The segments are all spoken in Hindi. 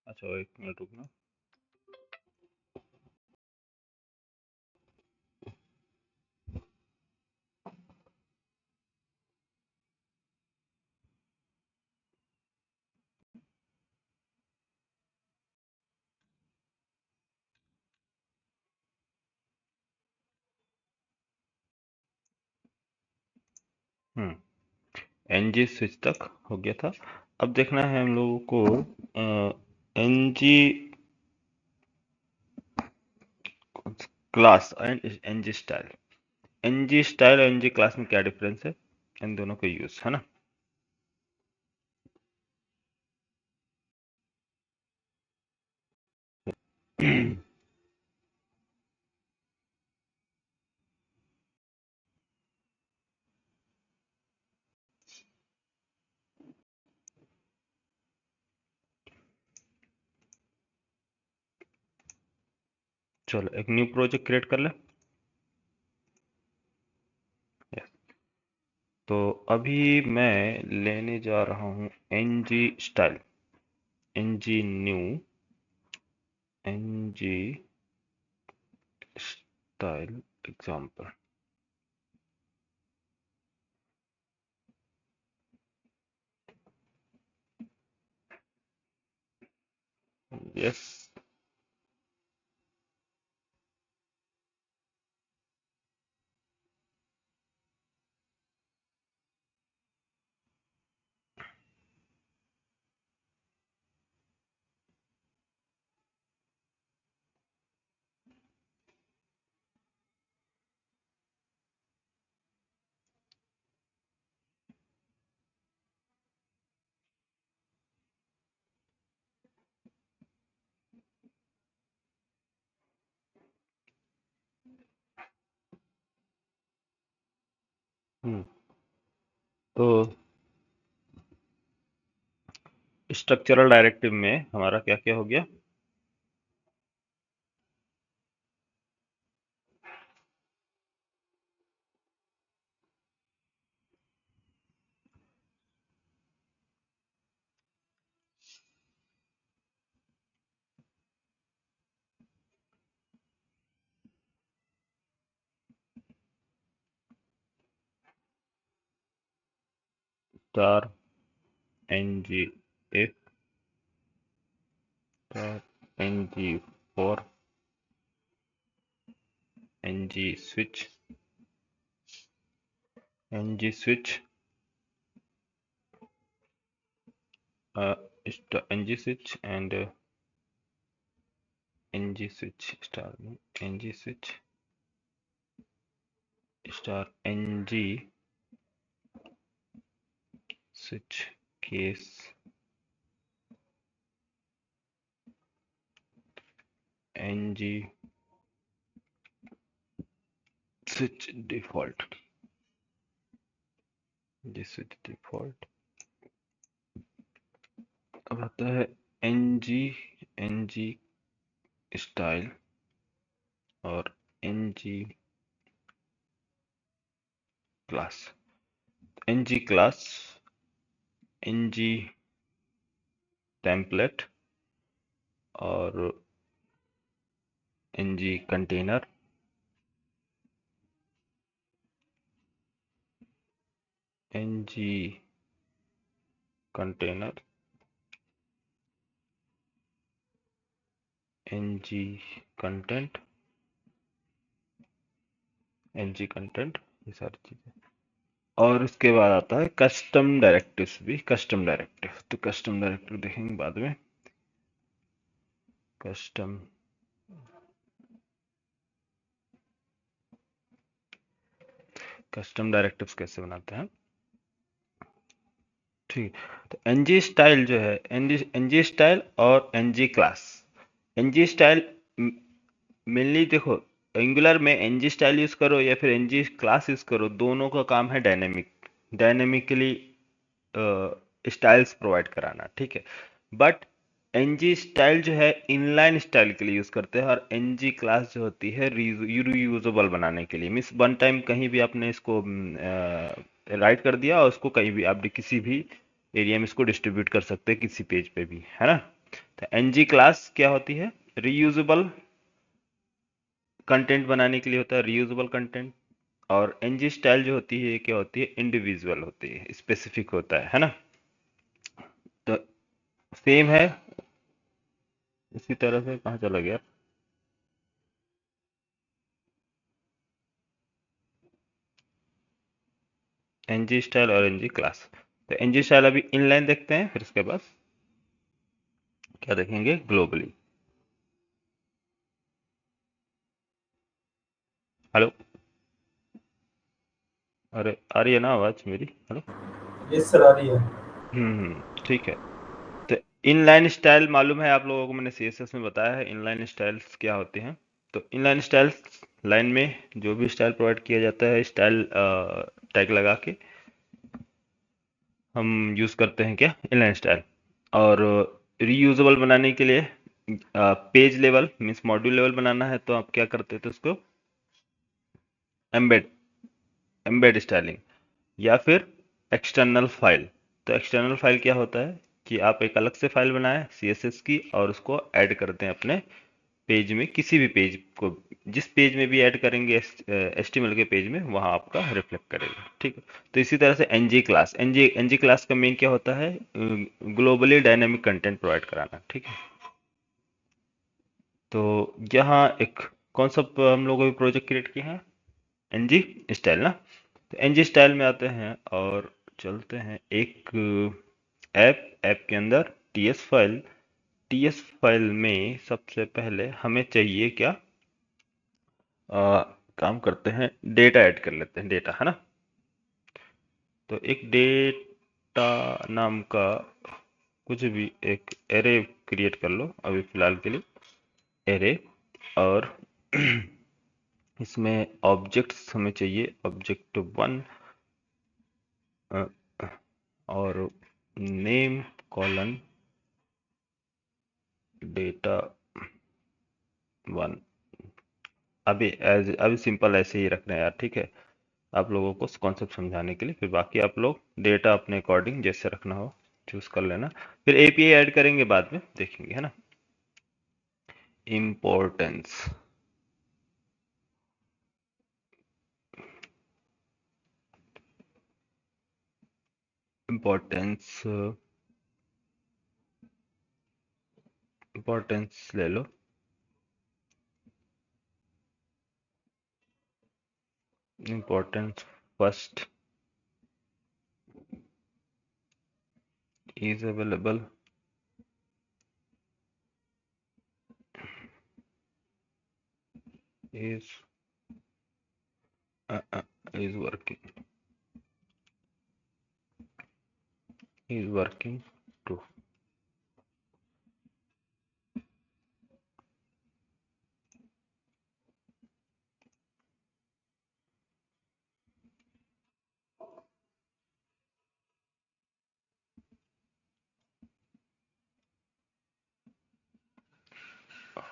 अच्छा, एक मिनट रुकना। एनजी स्विच तक हो गया था। अब देखना है हम लोगों को NG class and NG style. NG style और एनजी क्लास में क्या डिफरेंस है, इन दोनों का यूज है ना। चलो एक न्यू प्रोजेक्ट क्रिएट कर ले। Yes. तो अभी मैं लेने जा रहा हूँ NG style, NG new, NG style example. Yes. तो स्ट्रक्चरल डायरेक्टिव में हमारा क्या क्या हो गया। Star NG if, star NG for, NG switch, NG switch, NG switch and NG switch star में NG switch star NG switch case NG switch default, G switch default. अब आता है एनजी, एनजी स्टाइल और NG class. NG class, NG template और NG container, NG container, NG content, NG content, ये सारी चीजें। और इसके बाद आता है कस्टम डायरेक्टिव्स भी। कस्टम डायरेक्टिव तो कस्टम डायरेक्टिव देखेंगे बाद में। कस्टम कस्टम डायरेक्टिव्स कैसे बनाते हैं, ठीक है। तो एनजी स्टाइल जो है, एनजी एनजी स्टाइल और NG class. NG style mainly देखो, एंगुलर में एनजी स्टाइल यूज करो या फिर एनजी क्लास यूज करो, दोनों का काम है डायनेमिकली स्टाइल्स प्रोवाइड कराना, ठीक है। बट एनजी स्टाइल जो है इनलाइन स्टाइल के लिए यूज करते हैं और एनजी क्लास जो होती है रीयूजेबल बनाने के लिए। मीन्स वन टाइम कहीं भी आपने इसको राइट कर दिया और उसको कहीं भी आप किसी भी एरिया में इसको डिस्ट्रीब्यूट कर सकते हैं, किसी पेज पे भी, है ना। तो एनजी क्लास क्या होती है? रीयूजेबल कंटेंट बनाने के लिए होता है, रीयूजेबल कंटेंट। और एनजी स्टाइल जो होती है क्या होती है? इंडिविजुअल होती है, स्पेसिफिक होता है ना। तो सेम है इसी तरह से। कहाँ चला गया? एनजी स्टाइल और एनजी क्लास। तो एनजी स्टाइल अभी इनलाइन देखते हैं, फिर उसके बाद क्या देखेंगे? ग्लोबली। हेलो, अरे आ रही है ना आवाज मेरी? हेलो। यस सर, आ रही है। ठीक है। तो इनलाइन स्टाइल मालूम है आप लोगों को, मैंने सीएसएस में बताया है इनलाइन स्टाइल्स क्या होते हैं। तो इनलाइन स्टाइल्स, लाइन में जो भी स्टाइल प्रोवाइड किया जाता है, स्टाइल टैग लगा के हम यूज करते हैं क्या? Inline style. और रीयूजेबल बनाने के लिए page level means module level बनाना है, तो आप क्या करते थे उसको? Embed, embed styling. या फिर एक्सटर्नल फाइल। तो एक्सटर्नल फाइल क्या होता है कि आप एक अलग से फाइल बनाएं सीएसएस की, और उसको ऐड करते हैं अपने पेज में, किसी भी पेज को, जिस पेज में भी ऐड करेंगे एचटीएमएल के पेज में, वहां आपका रिफ्लेक्ट करेगा। ठीक है। तो इसी तरह से NG class, NG NG class का मेन क्या होता है? ग्लोबली डायनेमिक कंटेंट प्रोवाइड कराना। ठीक है। तो यहाँ एक कौन सा हम लोगों ने प्रोजेक्ट क्रिएट किया है? एनजी स्टाइल ना। तो एनजी स्टाइल में आते हैं और चलते हैं एक ऐप के अंदर टीएस फाइल। टीएस फाइल में सबसे पहले हमें चाहिए क्या? काम करते हैं, डेटा ऐड कर लेते हैं, डेटा है ना। तो एक डेटा नाम का कुछ भी एक एरे क्रिएट कर लो अभी फिलहाल के लिए, एरे। और इसमें ऑब्जेक्ट्स हमें चाहिए, ऑब्जेक्ट 1 और नेम कॉलन डेटा 1। अभी सिंपल ऐसे ही रखना है यार, ठीक है, आप लोगों को कॉन्सेप्ट समझाने के लिए। फिर बाकी आप लोग डेटा अपने अकॉर्डिंग जैसे रखना हो चूज कर लेना। फिर एपीआई ऐड करेंगे बाद में, देखेंगे, है ना। इम्पोर्टेंस, इम्पोर्टेंस, इम्पोर्टेंस ले लो। Importance first is available, is is working, is working too।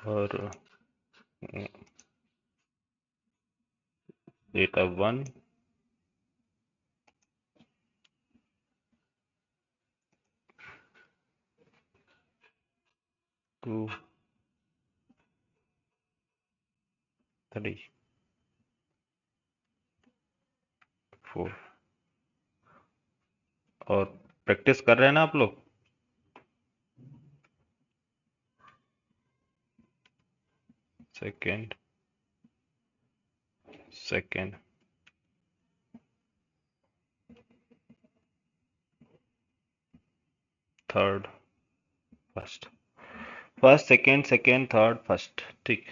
और डेटा 1 2 3 4। और प्रैक्टिस कर रहे हैं ना आप लोग? Second, second, third, first, first second, second third first. ठीक।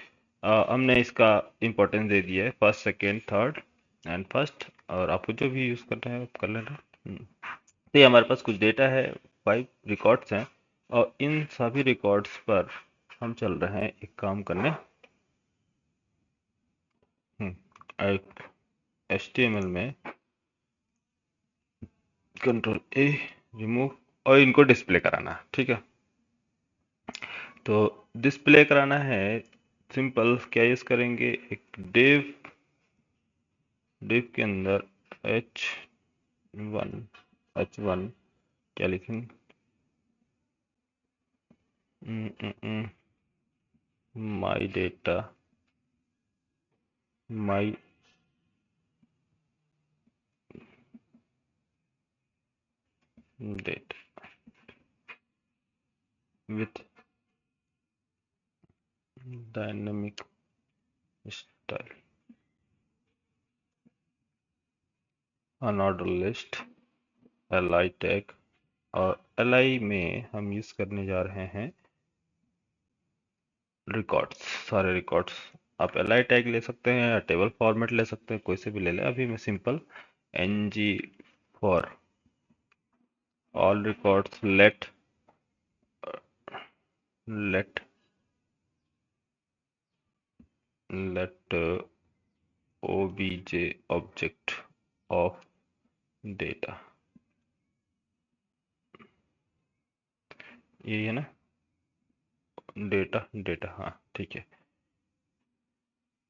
हमने इसका इम्पोर्टेंस दे दिया है, first second third and first. और आपको जो भी यूज करना है आप कर लेना। तो ये हमारे पास कुछ डेटा है, 5 रिकॉर्ड्स हैं। और इन सभी रिकॉर्ड्स पर हम चल रहे हैं एक काम करने। एक HTML में कंट्रोल ए, रिमूव, और इनको डिस्प्ले कराना है। ठीक है। तो डिस्प्ले कराना है, सिंपल क्या यूज करेंगे? एक डिव, डिव के अंदर h1, h1 क्या लिखेंगे? My data, my data with dynamic style, unordered list, li tag, और li में हम यूज करने जा रहे हैं रिकॉर्ड्स, सारे रिकॉर्ड्स। आप li टैग ले सकते हैं या टेबल फॉर्मेट ले सकते हैं, कोई से भी ले लें। अभी मैं simple ng for all records let let obj object of data, यही है ना, डेटा डेटा, हाँ ठीक है।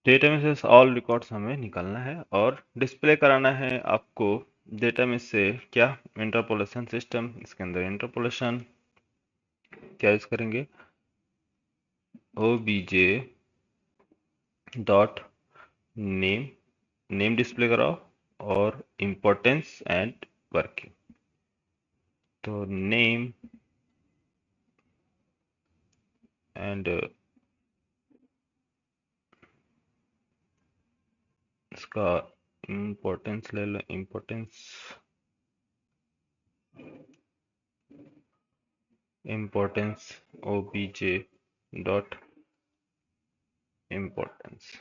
डेटा में से ऑल रिकॉर्ड्स हमें निकालना है और डिस्प्ले कराना है आपको डेटा में से क्या, इंटरपोलेशन सिस्टम। इसके अंदर इंटरपोलेशन क्या यूज करेंगे, obj dot name, name display कराओ, और इम्पोर्टेंस एंड वर्किंग। तो नेम एंड इसका इम्पोर्टेंस ले लो, इम्पोर्टेंस obj डॉट इम्पोर्टेंस।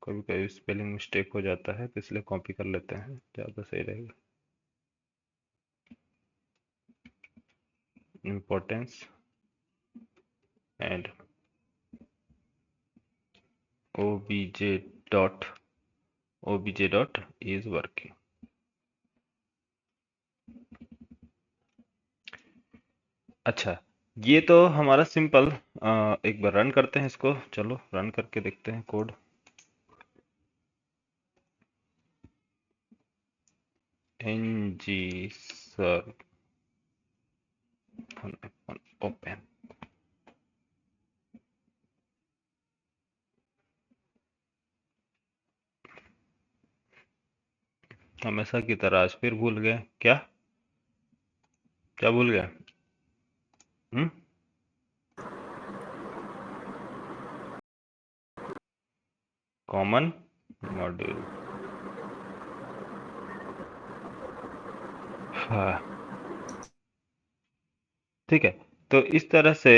कभी कभी स्पेलिंग मिस्टेक हो जाता है तो इसलिए कॉपी कर लेते हैं, ज़्यादा सही रहेगा। Importance and obj dot is working. अच्छा, ये तो हमारा सिंपल, एक बार रन करते हैं इसको, चलो रन करके देखते हैं कोड। ng sir ओपन, हमेशा की तरह आज फिर भूल गए क्या, क्या भूल गया? कॉमन मॉड्यूल, हाँ ठीक है। तो इस तरह से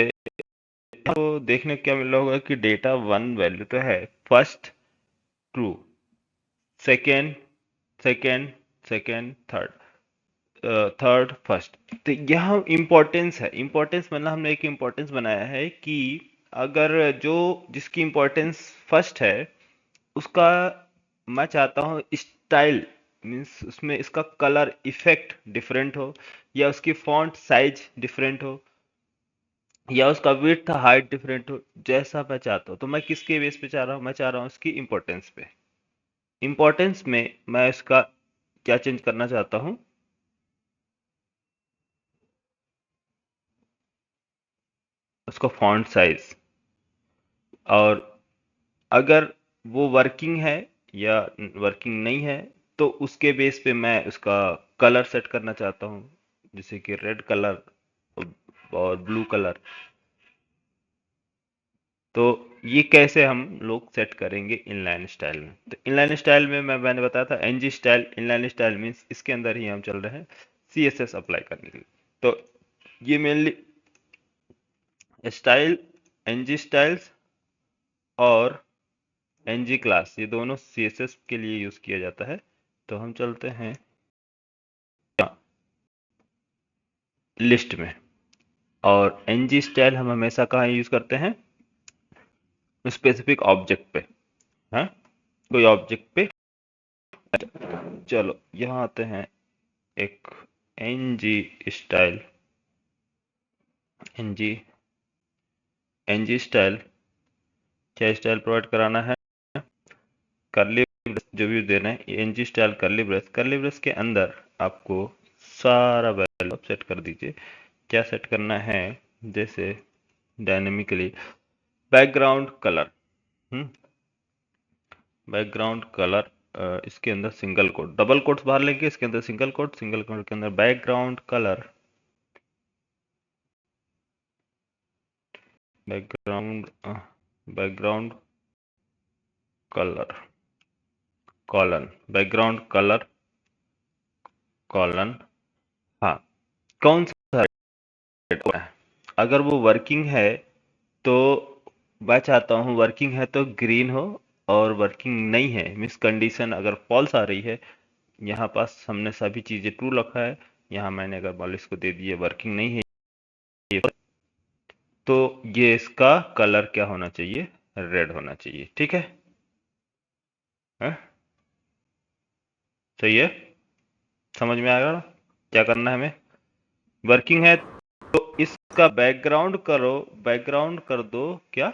तो देखने को क्या मिल रहा होगा कि डेटा वन वैल्यू तो है, first true, second second second third, third first. तो यह इम्पोर्टेंस है, इम्पोर्टेंस मतलब हमने एक इम्पोर्टेंस बनाया है कि अगर जो जिसकी इम्पोर्टेंस फर्स्ट है उसका मैं चाहता हूँ स्टाइल, मीन्स उसमें इसका कलर इफेक्ट डिफरेंट हो, या उसकी फॉन्ट साइज डिफरेंट हो, या उसका विड्थ हाइट डिफरेंट हो, जैसा मैं चाहता हूँ। तो मैं किसके बेस पे चाह रहा हूँ, मैं चाह रहा हूँ उसकी इम्पोर्टेंस पे। इम्पोर्टेंस में मैं इसका क्या चेंज करना चाहता हूँ, उसका फॉन्ट साइज, और अगर वो वर्किंग है या वर्किंग नहीं है तो उसके बेस पे मैं उसका कलर सेट करना चाहता हूँ, जैसे कि रेड कलर और ब्लू कलर। तो ये कैसे हम लोग सेट करेंगे इनलाइन स्टाइल में। तो इनलाइन स्टाइल में मैंने बताया था NG style, inline style means इसके अंदर ही हम चल रहे हैं सीएसएस अप्लाई करने के लिए। तो ये मेनली स्टाइल, एनजी स्टाइल्स और एनजी क्लास, ये दोनों सीएसएस के लिए यूज किया जाता है। तो हम चलते हैं लिस्ट में, और एनजी स्टाइल हम हमेशा कहाँ यूज करते हैं, स्पेसिफिक ऑब्जेक्ट पे, हाँ कोई ऑब्जेक्ट पे। चलो यहाँ आते हैं, एक NG style, NG NG style, क्या स्टाइल प्रोवाइड कराना है, करली ब्रेस जो भी देना है, NG style curly brace, curly brace के अंदर आपको सारा वैल्यू सेट कर दीजिए। क्या सेट करना है, जैसे dynamically. Background colour, background colour, इसके अंदर सिंगल कोट, डबल कोट्स बाहर लेंगे, इसके अंदर सिंगल कोट, सिंगल कोट के अंदर background colour, background background colour colon, background colour colon. हाँ, कौन सा है? अगर वो वर्किंग है तो मैं चाहता हूँ वर्किंग है तो ग्रीन हो, और वर्किंग नहीं है मीन्स कंडीशन अगर फॉल्स आ रही है, यहाँ पास हमने सभी चीजें ट्रू रखा है, यहाँ मैंने अगर मान लो इसको दे दिए वर्किंग नहीं है ये, तो ये इसका कलर क्या होना चाहिए? रेड होना चाहिए। ठीक है? हैं? सही है? समझ में आएगा क्या करना है हमें? वर्किंग है तो इसका बैकग्राउंड करो, बैकग्राउंड कर दो क्या,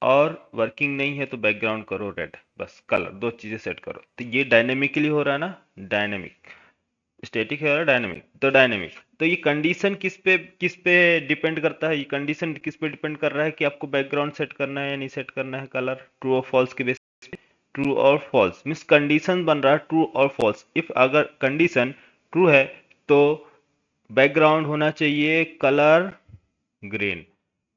और वर्किंग नहीं है तो बैकग्राउंड करो रेड, बस कलर दो चीजें सेट करो। तो ये डायनेमिकली हो रहा है ना, डायनेमिक। स्टैटिक है और डायनेमिक, तो डायनेमिक, तो ये कंडीशन किस पे डिपेंड करता है? ये कंडीशन किस पे डिपेंड कर रहा है कि आपको बैकग्राउंड सेट करना है या नहीं सेट करना है, कलर ट्रू और फॉल्स के बेसिस पे। ट्रू और फॉल्स मीन्स कंडीशन बन रहा है ट्रू और फॉल्स। इफ अगर कंडीशन ट्रू है तो बैकग्राउंड होना चाहिए colour green.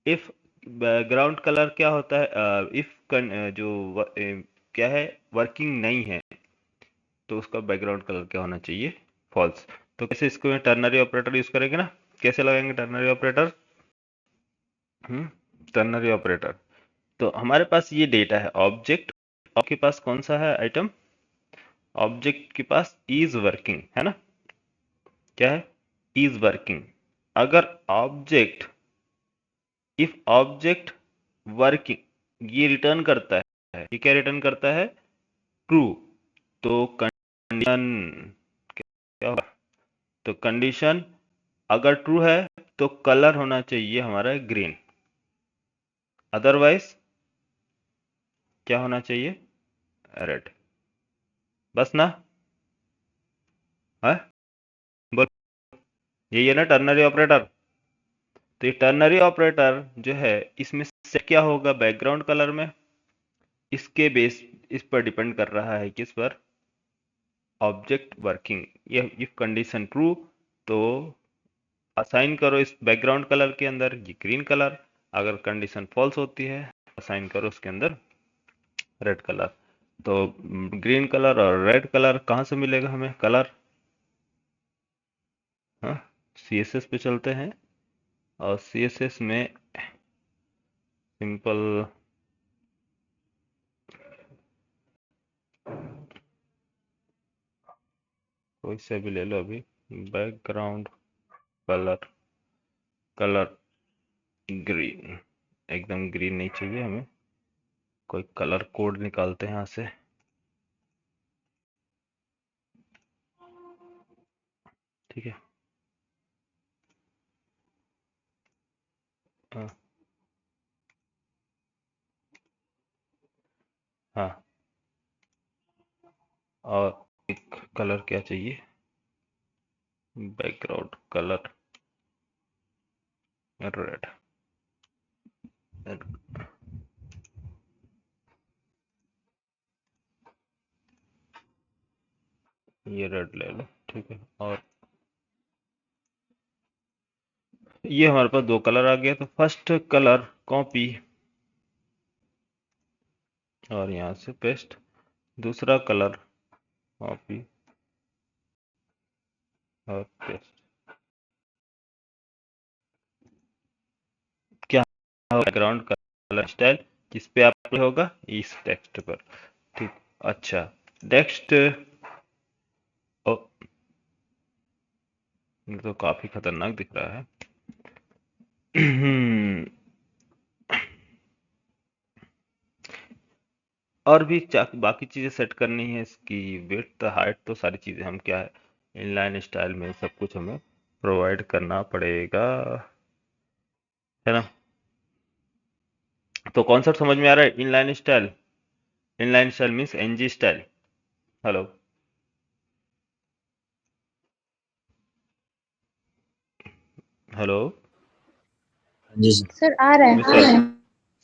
If background colour क्या होता है, इफ जो क्या है, वर्किंग नहीं है, तो उसका बैकग्राउंड कलर क्या होना चाहिए? फॉल्स। तो कैसे इसको टर्नरी ऑपरेटर यूज करेंगे ना, कैसे लगाएंगे टर्नरी ऑपरेटर? टर्नरी ऑपरेटर, तो हमारे पास ये डेटा है ऑब्जेक्ट, आपके पास कौन सा है आइटम? ऑब्जेक्ट के पास इज वर्किंग है ना, क्या है? Is working. अगर ऑब्जेक्ट, इफ ऑब्जेक्ट वर्किंग ये रिटर्न करता है, ये क्या रिटर्न करता है? ट्रू। तो कंडीशन क्या होगा? तो कंडीशन अगर ट्रू है तो कलर होना चाहिए हमारा ग्रीन, अदरवाइज क्या होना चाहिए? रेड। बस ना? है? बोल, यही है ना टर्नरी ऑपरेटर? तो ये टर्नरी ऑपरेटर जो है इसमें से क्या होगा बैकग्राउंड कलर में? इसके बेस, इस पर डिपेंड कर रहा है, किस पर? Object working. ये इफ कंडीशन ट्रू तो असाइन करो इस बैकग्राउंड कलर के अंदर ये ग्रीन कलर, अगर कंडीशन फॉल्स होती है असाइन करो उसके अंदर रेड कलर। तो ग्रीन कलर और रेड कलर कहाँ से मिलेगा हमें कलर? हाँ, CSS पे चलते हैं, और CSS में सिंपल कोई से भी ले लो अभी, बैकग्राउंड कलर, कलर ग्रीन, एकदम ग्रीन नहीं चाहिए हमें, कोई कलर कोड निकालते हैं यहाँ से। ठीक है? हाँ, हाँ, और एक कलर क्या चाहिए? Background colour red. ये रेड ले लो। ठीक है, और ये हमारे पास दो कलर आ गया, तो फर्स्ट कलर कॉपी और यहाँ से पेस्ट, दूसरा कलर कॉपी और पेस्ट। क्या बैकग्राउंड कलर स्टाइल किस पे आप होगा? इस टेक्स्ट पर। ठीक, अच्छा, टेक्स्ट, ओ, ये तो काफी खतरनाक दिख रहा है। और भी बाकी चीजें सेट करनी है, इसकी विड्थ हाइट, तो सारी चीजें हम क्या है इनलाइन स्टाइल में सब कुछ हमें प्रोवाइड करना पड़ेगा, है ना? तो कॉन्सेप्ट समझ में आ रहा है? Inline style, inline style means NG style. Hello? Hello जी जी। सर आ रहा है। विशाल।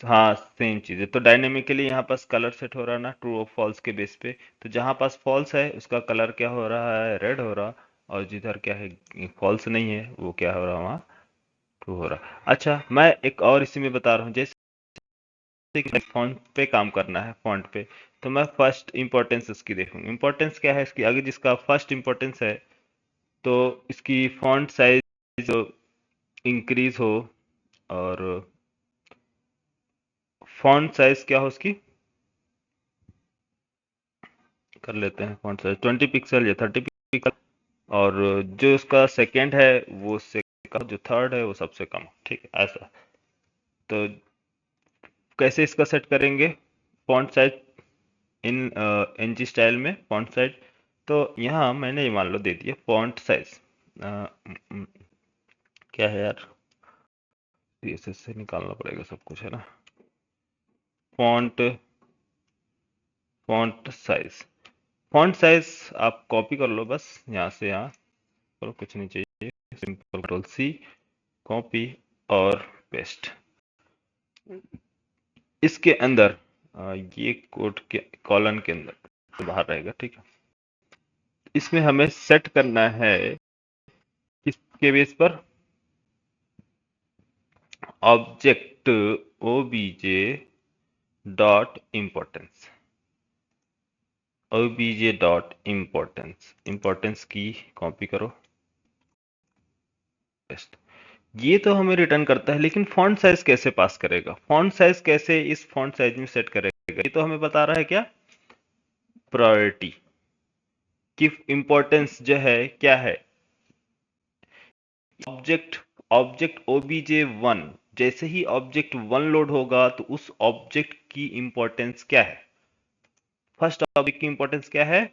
हाँ, सेम चीज़ है। तो डायनेमिकली यहाँ पास कलर सेट हो रहा है ना, ट्रू और फॉल्स के बेस पे। तो जहाँ पास फॉल्स है उसका कलर क्या हो रहा है, रेड हो रहा। और जिधर क्या है, फॉल्स नहीं है, वो क्या हो रहा वहाँ, ट्रू हो रहा। अच्छा, मैं एक और इसी में बता रहा हूँ। जैसे कि फॉन्ट पे काम करना है, फॉन्ट पे, तो मैं फर्स्ट इंपॉर्टेंस इसकी देखूंगा। इंपॉर्टेंस क्या है इसकी, अगर जिसका फर्स्ट इंपॉर्टेंस है तो इसकी फॉन्ट साइज जो इंक्रीज हो, और फॉन्ट साइज क्या हो उसकी, कर लेते हैं फॉन्ट साइज 20 पिक्सल या 30 पिक्सल। और जो उसका सेकंड है वो उससे कम, जो थर्ड है वो सबसे कम, ठीक है ऐसा। तो कैसे इसका सेट करेंगे font size in NG style में फॉन्ट साइज। तो यहाँ मैंने ये मान लो दे दिया फॉन्ट साइज, क्या है यार, सीएसएस से निकालना पड़ेगा सब कुछ, है ना। Font font size, font size आप कॉपी कर लो बस, यहाँ से यहाँ करो, कुछ नहीं चाहिए। सिंपल कंट्रोल सी, कॉपी और पेस्ट। इसके अंदर ये कोड के कॉलन के अंदर तो बाहर रहेगा, ठीक है। इसमें हमें सेट करना है किसके बेस पर, object OBJ dot importance, OBJ dot importance, importance की कॉपी करो, पेस्ट। ये तो हमें रिटर्न करता है, लेकिन फॉन्ट साइज कैसे पास करेगा, फॉन्ट साइज कैसे इस फॉन्ट साइज में सेट करेगा, ये तो हमें बता रहा है क्या, प्रायोरिटी की इंपॉर्टेंस जो है क्या है, ऑब्जेक्ट ऑब्जेक्ट ओबीजे वन। जैसे ही ऑब्जेक्ट वन लोड होगा तो उस ऑब्जेक्ट की इंपॉर्टेंस क्या है, फर्स्ट ऑब्जेक्ट की इंपॉर्टेंस क्या है,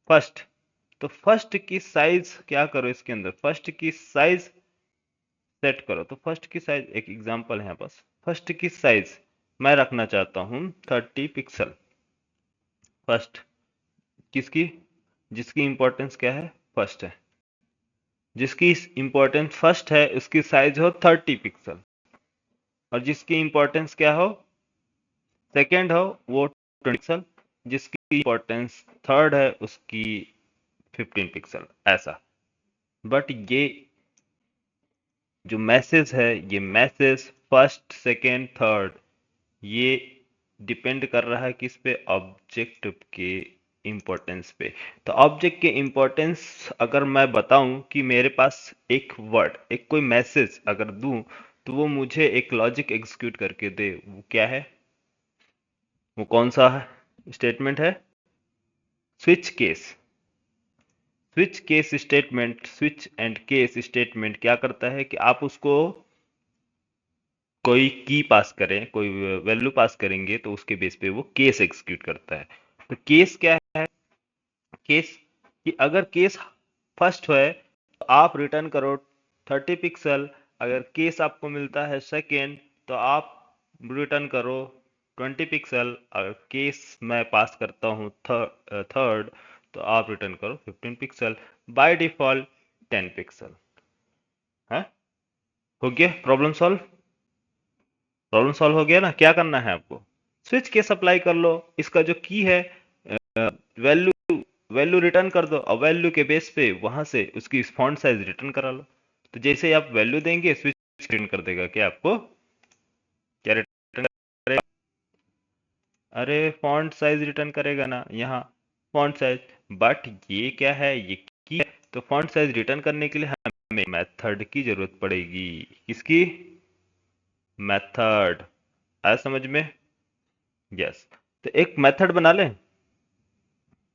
फर्स्ट। तो फर्स्ट की साइज क्या करो, इसके अंदर फर्स्ट की साइज सेट करो। तो फर्स्ट की साइज, एक एग्जांपल है यहाँ पास, फर्स्ट की साइज मैं रखना चाहता हूँ 30 पिक्सल। फर्स्ट किसकी, जिसकी इंपॉर्टेंस क्या है, फर्स्ट है, जिसकी इंपॉर्टेंस फर्स्ट है उसकी साइज हो 30 पिक्सल। और जिसकी इंपॉर्टेंस क्या हो, सेकेंड हो, वो 20 पिक्सल। जिसकी इंपॉर्टेंस थर्ड है उसकी 15 पिक्सल, ऐसा। बट ये जो मैसेज है, ये मैसेज फर्स्ट सेकेंड थर्ड, ये डिपेंड कर रहा है किस पे, ऑब्जेक्ट के इंपॉर्टेंस पे। तो ऑब्जेक्ट के इंपॉर्टेंस अगर मैं बताऊं कि मेरे पास एक वर्ड, एक कोई मैसेज अगर दूं, तो वो मुझे एक लॉजिक एग्जीक्यूट करके दे, वो क्या है, वो कौन सा है स्टेटमेंट है, switch case. Switch case statement, switch and case statement क्या करता है कि आप उसको कोई की पास करें, कोई वैल्यू पास करेंगे तो उसके बेस पे वो केस एग्जीक्यूट करता है। तो केस क्या है, केस कि अगर केस फर्स्ट है तो आप रिटर्न करो 30 पिक्सल। अगर केस आपको मिलता है सेकेंड तो आप रिटर्न करो 20 पिक्सल। अगर केस मैं पास करता हूँ थर्ड तो आप रिटर्न करो 15 पिक्सल। बाय डिफॉल्ट 10 पिक्सल है। हो गया प्रॉब्लम सॉल्व, प्रॉब्लम सॉल्व हो गया ना। क्या करना है आपको, स्विच केस अप्लाई कर लो, इसका जो की है वैल्यू, वैल्यू रिटर्न कर दो और वैल्यू के बेस पे वहां से उसकी फॉन्ट साइज रिटर्न करा लो। तो जैसे ही आप वैल्यू देंगे स्विच रिटर्न कर देगा, क्या आपको क्या रिटर्न करेगा, अरे फॉन्ट साइज रिटर्न करेगा ना यहाँ, फॉन्ट साइज। बट ये क्या है, ये की है। तो फॉन्ट साइज रिटर्न करने के लिए हमें मेथड की जरूरत पड़ेगी, किसकी, मेथड। आया समझ में, यस। तो एक मेथड बना लें,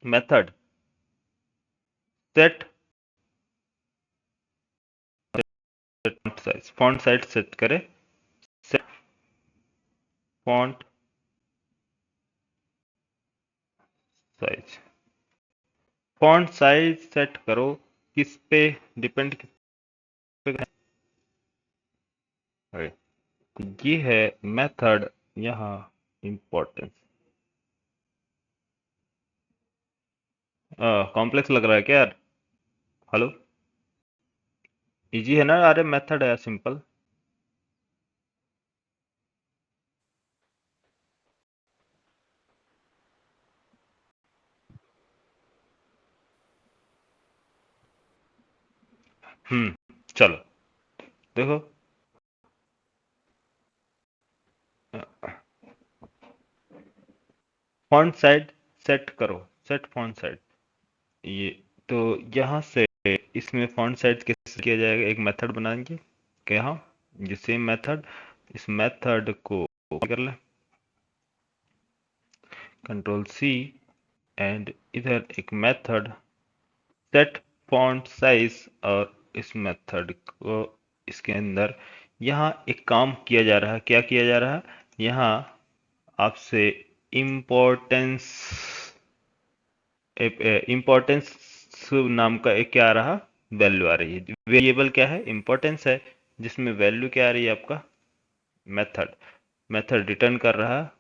method set size, font size set करें, set font size, font size set करो, किस पे डिपेंड, किस पे है? ये है मेथड, यहाँ इंपॉर्टेंस। कॉम्प्लेक्स लग रहा है क्या यार, हेलो, इजी है ना? अरे मेथड है सिंपल। चलो देखो, फॉन्ट साइज सेट करो, सेट फॉन्ट साइज। ये तो यहाँ से इसमें फॉन्ट साइज कैसे किया जाएगा, एक मेथड बनाएंगे कि हाँ, ये सेम मेथड, इस मेथड को कर लें, कंट्रोल सी, एंड इधर एक मेथड सेट फॉन्ट साइज, और इस मेथड को इसके अंदर यहाँ एक काम किया जा रहा है। क्या किया जा रहा है? यहाँ आपसे इम्पोर्टेंस, इम्पोर्टेंस नाम का एक क्या आ रहा, वैल्यू आ रही है। वेरिएबल क्या है? इम्पोर्टेंस है, जिसमें वैल्यू क्या आ रही है आपका, मेथड। मेथड रिटर्न कर रहा है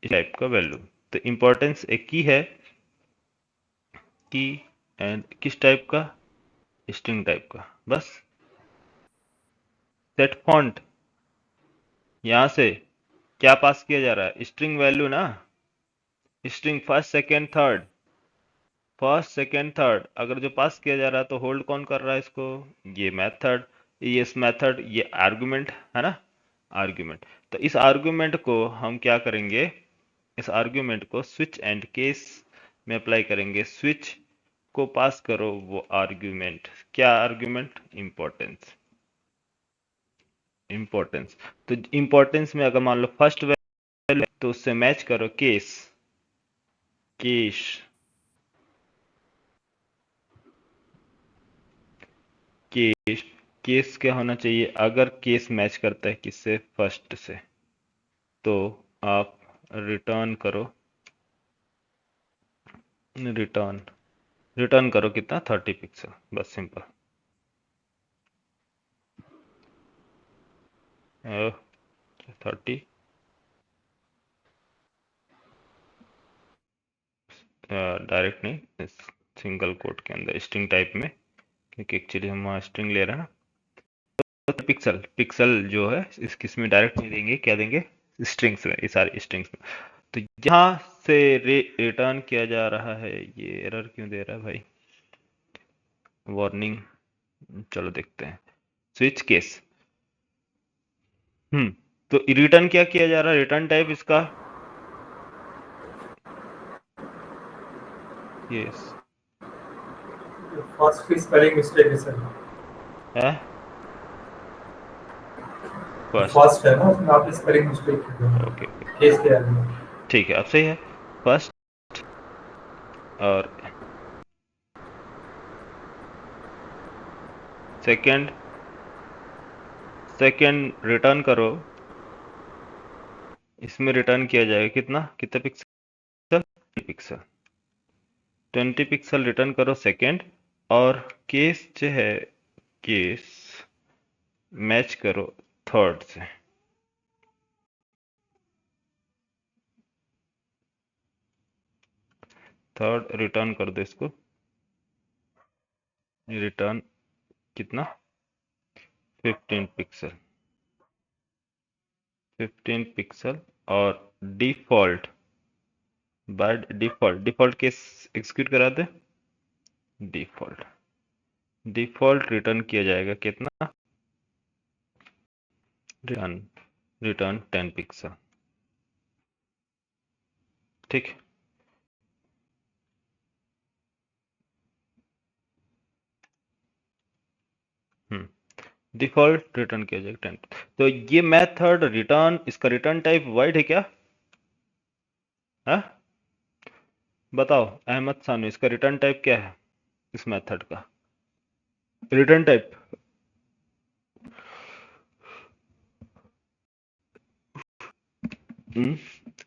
इस टाइप का वैल्यू। तो इम्पोर्टेंस एक की है, की, एंड किस टाइप का, स्ट्रिंग टाइप का, बस। सेट फॉन्ट, यहाँ से क्या पास किया जा रहा है, स्ट्रिंग वैल्यू ना, string first second third, first second third अगर जो पास किया जा रहा है तो होल्ड कौन कर रहा है इसको, ये मेथड। ये इस मेथड, ये आर्गुमेंट है ना, आर्गुमेंट। तो इस आर्गुमेंट को हम क्या करेंगे, इस आर्गुमेंट को स्विच एंड केस में अप्लाई करेंगे। स्विच को पास करो वो आर्गुमेंट, क्या आर्गुमेंट, इम्पोर्टेंस, इम्पोर्टेंस। तो इम्पोर्टेंस में अगर मान लो फर्स्ट वैल्यू तो उससे मैच करो केस, केस, केस, केस क्या होना चाहिए, अगर केस मैच करता है किससे, फर्स्ट से, तो आप रिटर्न करो, रिटर्न, रिटर्न करो कितना, 30 पिक्सल, बस सिंपल। 30, डायरेक्ट नहीं, सिंगल कोट के अंदर स्ट्रिंग टाइप में, क्योंकि एक्चुअली हम वहाँ स्ट्रिंग ले रहे हैं ना। तो पिक्सल, पिक्सल जो है इस किस में डायरेक्ट नहीं देंगे, क्या देंगे, स्ट्रिंग्स में, ये सारी स्ट्रिंग्स में। तो यहाँ से रिटर्न किया जा रहा है, ये एरर क्यों दे रहा है भाई, वार्निंग। चलो देखते हैं, स्विच केस। तो रिटर्न क्या किया जा रहा है, रिटर्न टाइप इसका यस फर्स्ट की स्पेलिंग मिस्टेक है सर। है, फर्स्ट, फर्स्ट है ना, उसमें आपने स्पेलिंग मिस्टेक की है ओके ओके, केस के आगे। ठीक है, अब सही है। फर्स्ट, और सेकंड, सेकंड रिटर्न करो, इसमें रिटर्न किया जाएगा कितना, कितना पिक्सल, पिक्सल, 20 पिक्सल रिटर्न करो सेकंड। और केस जो है, केस मैच करो थर्ड से, थर्ड रिटर्न कर दो इसको, रिटर्न कितना, 15 पिक्सल, 15 पिक्सल। और default, by default, default case execute करा दे, डिफॉल्ट, डिफॉल्ट रिटर्न किया जाएगा कितना, रिटर्न, रिटर्न 10 पिक्सल, ठीक। डिफॉल्ट रिटर्न किया जाएगा 10। तो ये मेथड रिटर्न, इसका रिटर्न टाइप वाइड है क्या, है? बताओ अहमद सानू, इसका रिटर्न टाइप क्या है, इस मेथड का रिटर्न टाइप।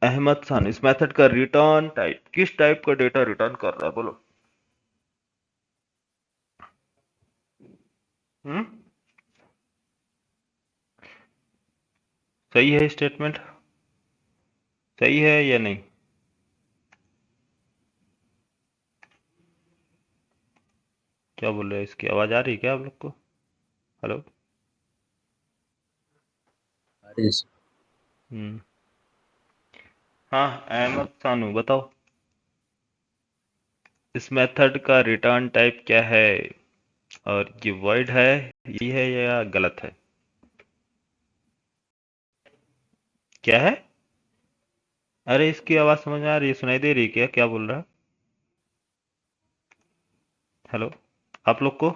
अहमद सानू, इस मेथड का रिटर्न टाइप, किस टाइप का डेटा रिटर्न कर रहा है, बोलो। हम्म सही है स्टेटमेंट, सही है या नहीं? क्या बोल रहे हैं, इसकी आवाज आ रही है क्या आप लोग को? हेलो। आ रही है सर। हम्म। हाँ, अहमद सानू बताओ, इस मेथड का रिटर्न टाइप क्या है और ये वॉइड है, ये है या गलत है? क्या है? अरे इसकी आवाज समझ में आ रही है, सुनाई दे रही है क्या? क्या बोल रहा है? हेलो, आप लोग को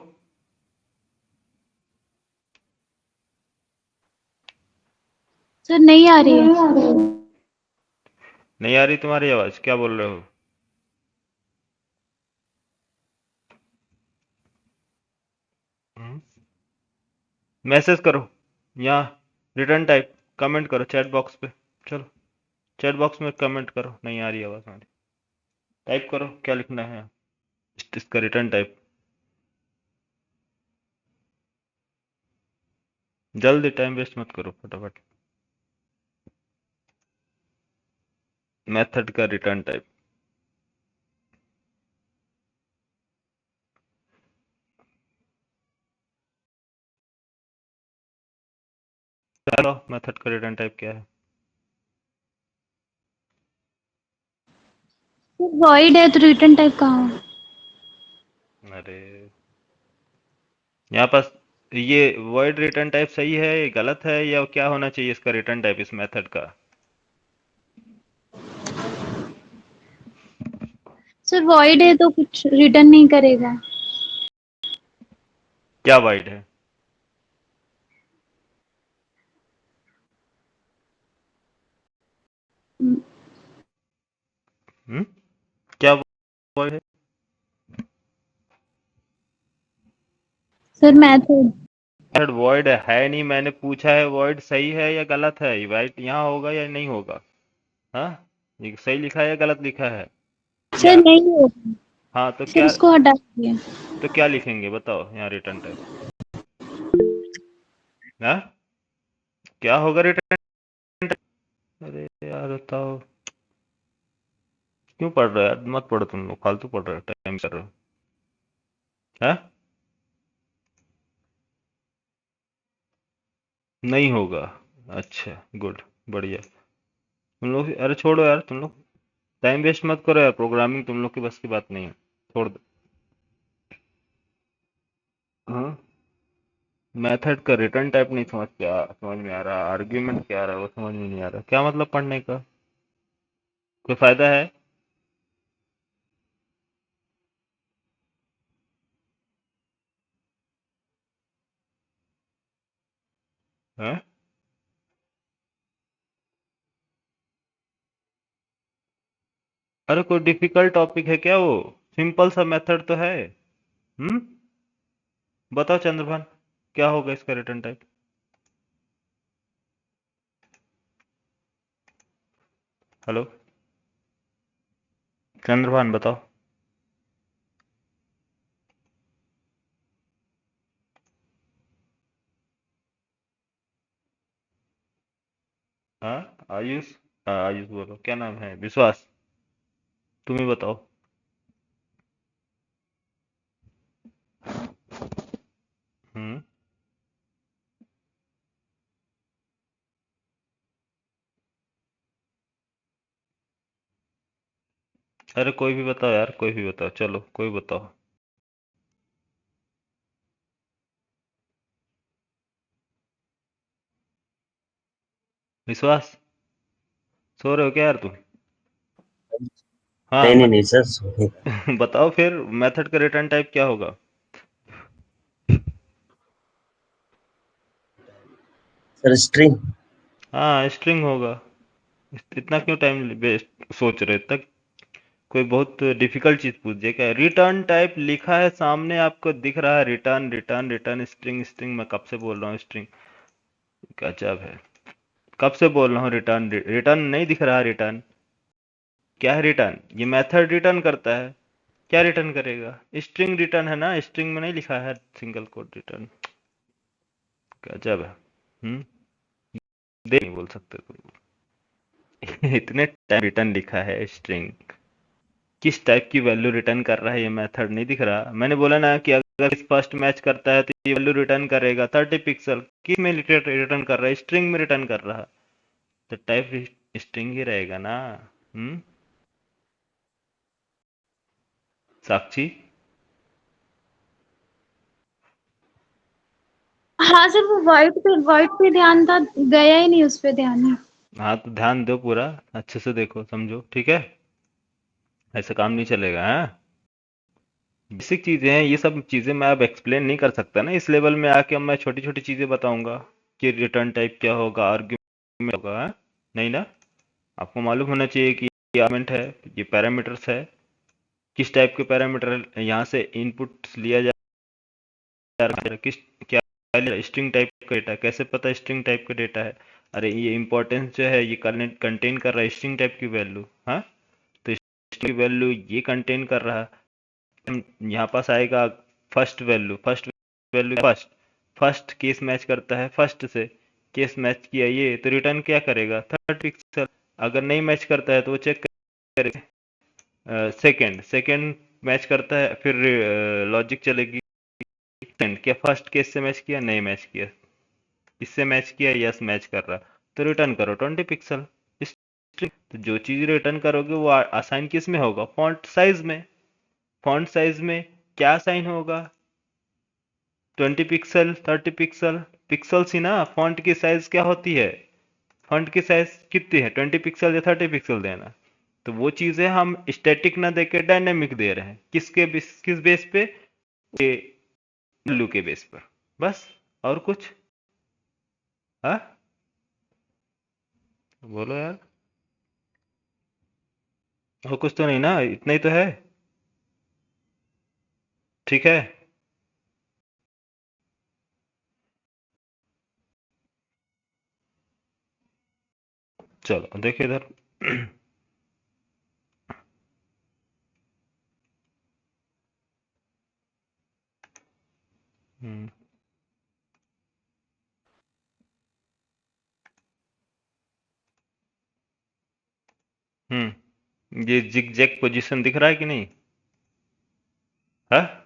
सर नहीं आ रही है। नहीं आ रही तुम्हारी आवाज? क्या बोल रहे हो? मैसेज करो या रिटर्न टाइप कमेंट करो चैट बॉक्स पे। चलो, चैट बॉक्स में कमेंट करो, नहीं आ रही आवाज हमारी। टाइप करो क्या लिखना है इसका रिटर्न टाइप। जल्दी, टाइम वेस्ट मत करो, फटाफट। मेथड का रिटर्न टाइप। चलो, मेथड का रिटर्न टाइप क्या है? वॉइड है तो रिटर्न टाइप कहाँ है? अरे, यहाँ पास ये वर्ड रिटर्न टाइप सही है, ये गलत है, या क्या होना चाहिए इसका रिटर्न टाइप इस मेथड का? सर वॉइड है तो कुछ रिटर्न नहीं करेगा। क्या वाइड है? हम्म? क्या वर्ड है? Sir method. मेथड वॉइड है नहीं, मैंने पूछा है वॉइड सही है या गलत है, ये वाइड यहाँ होगा या नहीं होगा? हाँ, ये सही लिखा है या गलत लिखा है? सर या नहीं होगा। हाँ तो सर क्या? इसको हटा दीजिए। तो क्या लिखेंगे बताओ यहाँ रिटर्न टाइप? हाँ, क्या होगा रिटर्न टाइप? अरे यार बताओ, क्यों पढ़ रहे हो यार? मत पढ़ो तुम लोग, फालतू पढ़ रहे हो, टाइम कर रहे हो। हाँ, नहीं होगा। अच्छा, गुड, बढ़िया। तुम लोग, अरे छोड़ो यार, तुम लोग टाइम वेस्ट मत करो यार, प्रोग्रामिंग तुम लोग की बस की बात नहीं है, छोड़ दो। हाँ, मेथड का रिटर्न टाइप नहीं समझ में आ रहा, आर्ग्यूमेंट क्या आ रहा है वो समझ में नहीं आ रहा, क्या मतलब पढ़ने का? कोई फायदा है? हाँ? अरे कोई डिफिकल्ट टॉपिक है क्या? वो सिंपल सा मेथड तो है। हम्म, बताओ चंद्रभान, क्या होगा इसका रिटर्न टाइप? हेलो, चंद्रभान बताओ। हाँ आयुष, हाँ आयुष बोलो, क्या नाम है? विश्वास, तुम ही बताओ। हम्म, अरे कोई भी बताओ यार, कोई भी बताओ, चलो कोई बताओ। विश्वास, सो रहे हो क्या यार तुम? हाँ नहीं नहीं मत नहीं सर, सॉरी। बताओ फिर, मेथड का रिटर्न टाइप क्या होगा? Sir string. हाँ, स्ट्रिंग होगा। इतना क्यों टाइम वेस्ट सोच रहे तक? कोई बहुत डिफिकल्ट चीज पूछ दिया क्या? रिटर्न टाइप लिखा है सामने, आपको दिख रहा है return return return string string, मैं कब से बोल रहा हूँ स्ट्रिंग, गजब है। कब से बोल रहा हूँ रिटर्न रिटर्न, नहीं दिख रहा रिटर्न? क्या है रिटर्न? ये मेथड रिटर्न करता है, क्या रिटर्न करेगा? स्ट्रिंग रिटर्न है ना, स्ट्रिंग में नहीं लिखा है सिंगल कोड रिटर्न। गजब है। हम्म, दे नहीं बोल सकते तुम। इतने टाइम रिटर्न लिखा है स्ट्रिंग, किस टाइप की वैल्यू रिटर्न कर रहा है ये मेथड नहीं दिख रहा? मैंने बोला ना कि अगर फर्स्ट मैच करता है तो ये वैल्यू रिटर्न करेगा 30 पिक्सल। किस में रिटर्न कर रहा है? स्ट्रिंग में रिटर्न कर रहा है, तो टाइप स्ट्रिंग ही रहेगा ना। साक्षी? हाँ सर, वो वाइट पे ध्यान था, गया ही नहीं उस पे ध्यान नहीं। हाँ तो ध्यान दो, पूरा अच्छे से देखो, समझो, ठीक है? ऐसा काम नहीं चलेगा, हाँ। बेसिक चीजें हैं ये सब चीजें, मैं अब एक्सप्लेन नहीं कर सकता ना इस लेवल में आके। अब मैं छोटी छोटी चीजें बताऊंगा कि रिटर्न टाइप क्या होगा, आर्ग्यूमेंट होगा, हाँ? नहीं ना, आपको मालूम होना चाहिए कि ये आर्गुमेंट है, ये पैरामीटर्स है, किस टाइप के पैरामीटर यहाँ से इनपुट लिया जा रहा है, किस क्या स्ट्रिंग टाइप का डेटा, कैसे पता स्ट्रिंग टाइप का डेटा है? अरे ये इंपॉर्टेंस जो है ये कंटेन कर रहा है स्ट्रिंग टाइप की वैल्यू, हाँ। तो स्ट्रिंग की वैल्यू ये कंटेन कर रहा है। यहाँ पास आएगा first value first case match करता है फर्स्ट से, केस मैच किया ये तो रिटर्न क्या करेगा? 30 पिक्सल। अगर नहीं मैच करता है तो वो चेक करेगा सेकंड, मैच करता है फिर लॉजिक चलेगी सेकंड, क्या फर्स्ट केस से मैच किया? नहीं मैच किया। इससे मैच किया? यस मैच कर रहा, तो रिटर्न करो 20 पिक्सल। तो जो चीज रिटर्न करोगे वो असाइन किस में होगा? फॉन्ट साइज में। फॉन्ट साइज में क्या साइन होगा? 20 पिक्सल, 30 पिक्सल, पिक्सल्स ही ना। फॉन्ट की साइज क्या होती है? फॉन्ट की साइज कितनी है? 20 पिक्सल या 30 पिक्सल देना। तो वो चीजें हम स्टैटिक ना देके डायनेमिक दे रहे हैं, किस बेस पे? वैल्यू के बेस पर, बस। और कुछ? हाँ, बोलो यार। और कुछ तो नहीं ना, इतना ही तो है, ठीक है? चलो देखिए इधर। हम्म ये जिग जैग पोजीशन दिख रहा है कि नहीं? हाँ,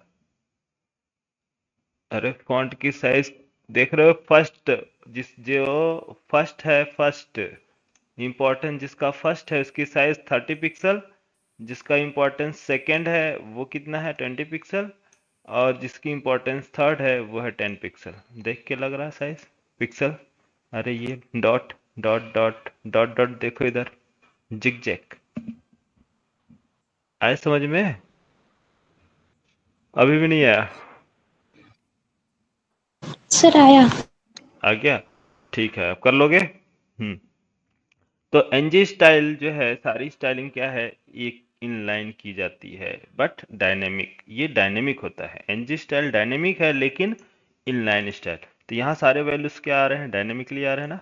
अरे फॉन्ट की साइज देख रहे हो? फर्स्ट, जिस जो फर्स्ट है, फर्स्ट इंपॉर्टेंट जिसका फर्स्ट है उसकी साइज 30 पिक्सल, जिसका इंपॉर्टेंस सेकंड है वो कितना है? 20 पिक्सल, और जिसकी इंपॉर्टेंस थर्ड है वो है 10 पिक्सल। देख के लग रहा है साइज पिक्सल? अरे ये dot dot dot dot dot देखो इधर, जिग जैग। आए समझ में? अभी भी नहीं आया? सर आया। आ गया? ठीक है, अब कर लोगे। तो एनजी स्टाइल जो है, सारी स्टाइलिंग क्या है? एक इनलाइन की जाती है, बट डायनेमिक, ये डायनेमिक होता है। एनजी स्टाइल डायनेमिक है लेकिन इनलाइन स्टाइल। तो यहाँ सारे वैल्यूज क्या आ रहे हैं? डायनेमिकली आ रहे हैं ना।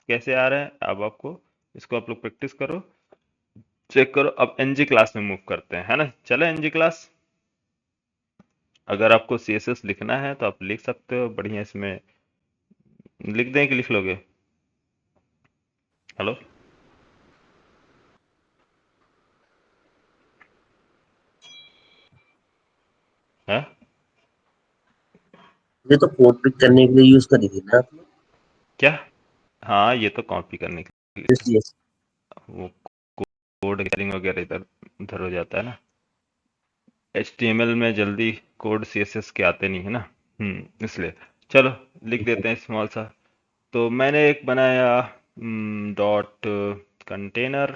कैसे आ रहे हैं? अब आपको इसको आप लोग प्रैक्टिस करो, चेक करो। अब एनजी क्लास में मूव करते हैं, है ना? चलो एनजी क्लास। अगर आपको सीएसएस लिखना है तो आप लिख सकते हो बढ़िया, इसमें लिख दें कि लिख लोगे? हेलो? है? ये तो कोड पिक करने के लिए यूज करी थी ना आपने? क्या? हाँ, ये तो कॉपी करने के लिए, इसलिए वो कोड गेरिंग वगैरह इधर उधर हो जाता है ना। HTML में जल्दी कोड CSS के आते नहीं है ना। इसलिए चलो लिख देते हैं स्मॉल सा। तो मैंने एक बनाया डॉट कंटेनर,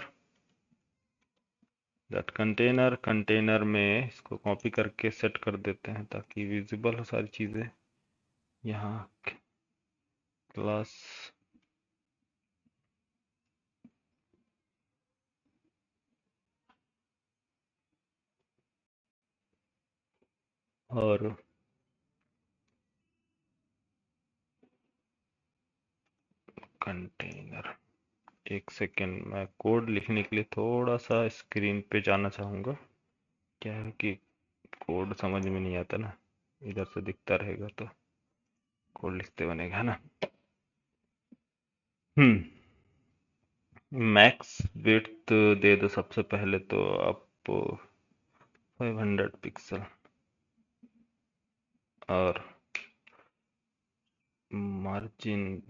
कंटेनर में इसको कॉपी करके सेट कर देते हैं ताकि विजिबल हो सारी चीज़ें। यहाँ क्लास, और कंटेनर। एक सेकेंड, मैं कोड लिखने के लिए थोड़ा सा स्क्रीन पे जाना चाहूँगा। क्या है कि कोड समझ में नहीं आता ना, इधर से दिखता रहेगा तो कोड लिखते बनेगा, है ना? मैक्स विड्थ दे दो सबसे पहले तो आप 500 पिक्सल। और मार्जिन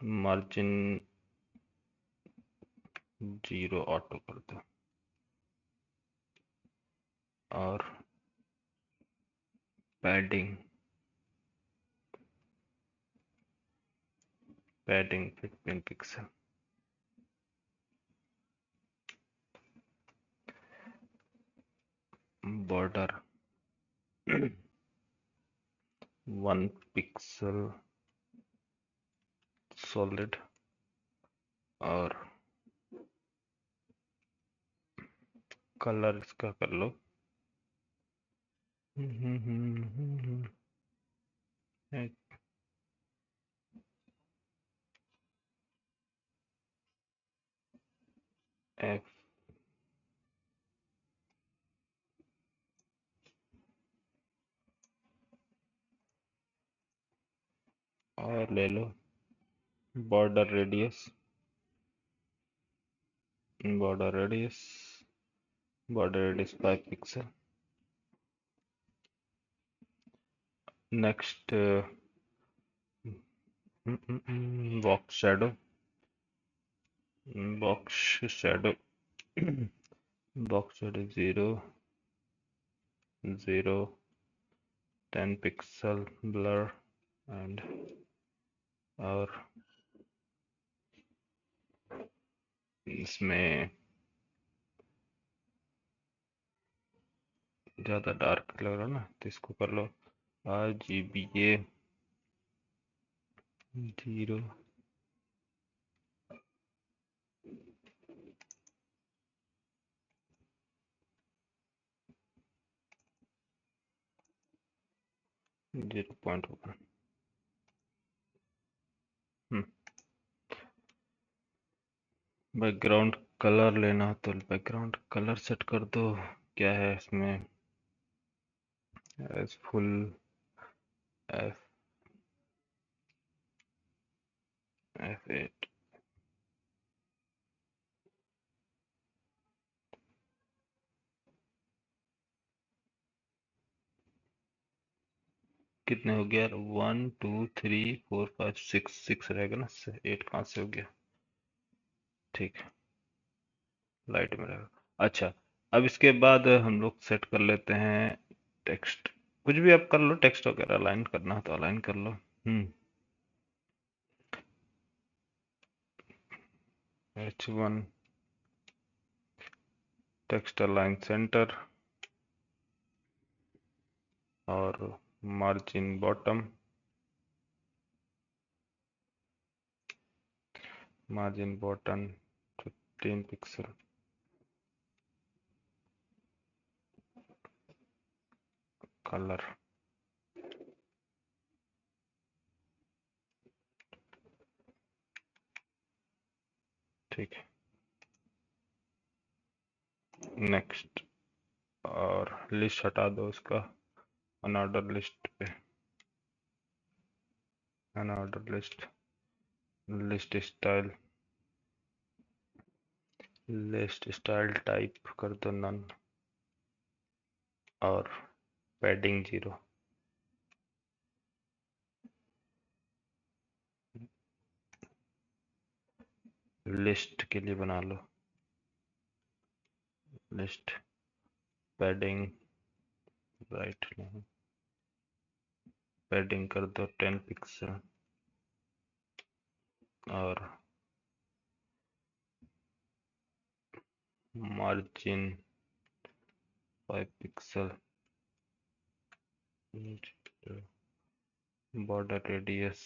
मार्जिन 0 ऑटो कर दो और padding 15 pixel. Border 1 pixel solid और कलर इसका कर लो एफ और ले लो border radius border radius 5 pixel. Next box shadow box shadow 0 10 pixel blur and और इसमें ज़्यादा डार्क लग रहा ना, तो इसको कर लो RGBA 0 0.1। बैकग्राउंड कलर लेना तो बैकग्राउंड कलर सेट कर दो। क्या है इसमें एज फुल F8 कितने हो गया 1 2 3 4 5 6 रहेगा ना, 8 कहाँ से हो गया। ठीक है, लाइट में रहेगा। अच्छा, अब इसके बाद हम लोग सेट कर लेते हैं टेक्स्ट। कुछ भी आप कर लो, टेक्स्ट वगैरह अलाइन करना हो तो अलाइन कर लो। H1 टेक्स्ट अलाइन सेंटर और मार्जिन बॉटम 15 पिक्सल। कलर ठीक है, नेक्स्ट। और लिस्ट हटा दो इसका, अनऑर्डर लिस्ट पे, unordered list list style type कर दो नन और पैडिंग 0। लिस्ट के लिए बना लो लिस्ट पैडिंग राइट नहीं, पैडिंग कर दो 10 पिक्सल और margin 5 pixel. Border radius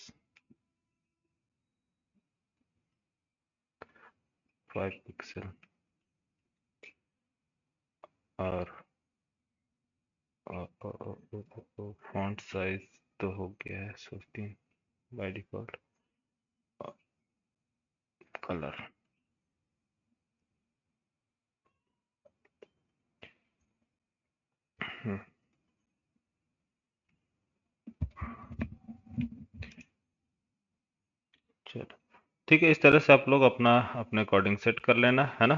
5 pixel और फॉन्ट साइज तो हो गया है 16 बाय डिफॉल्ट। कलर चलो ठीक है, इस तरह से आप लोग अपना अपने अकॉर्डिंग सेट कर लेना है ना।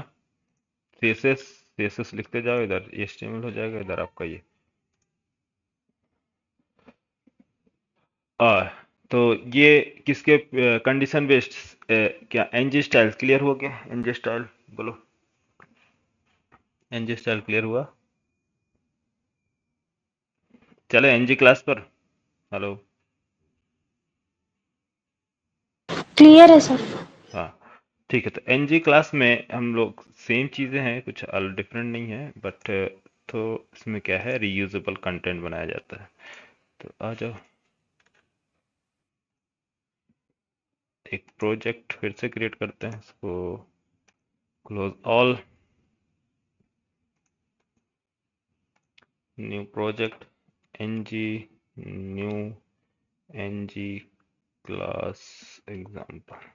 CSS CSS लिखते जाओ, इधर HTML हो जाएगा, इधर आपका ये। आ, तो ये किसके कंडीशन बेस्ड, क्या एनजी स्टाइल क्लियर हो गया? एनजी स्टाइल बोलो, एनजी स्टाइल क्लियर हुआ? चलो एनजी क्लास पर। हेलो। क्लियर है सर। हाँ ठीक है, तो एनजी क्लास में हम लोग सेम चीज़ें हैं, कुछ डिफरेंट नहीं है, बट तो इसमें क्या है, रीयूजेबल कंटेंट बनाया जाता है। तो आ जाओ, एक प्रोजेक्ट फिर से क्रिएट करते हैं, इसको close all, new project, NG new NG class example.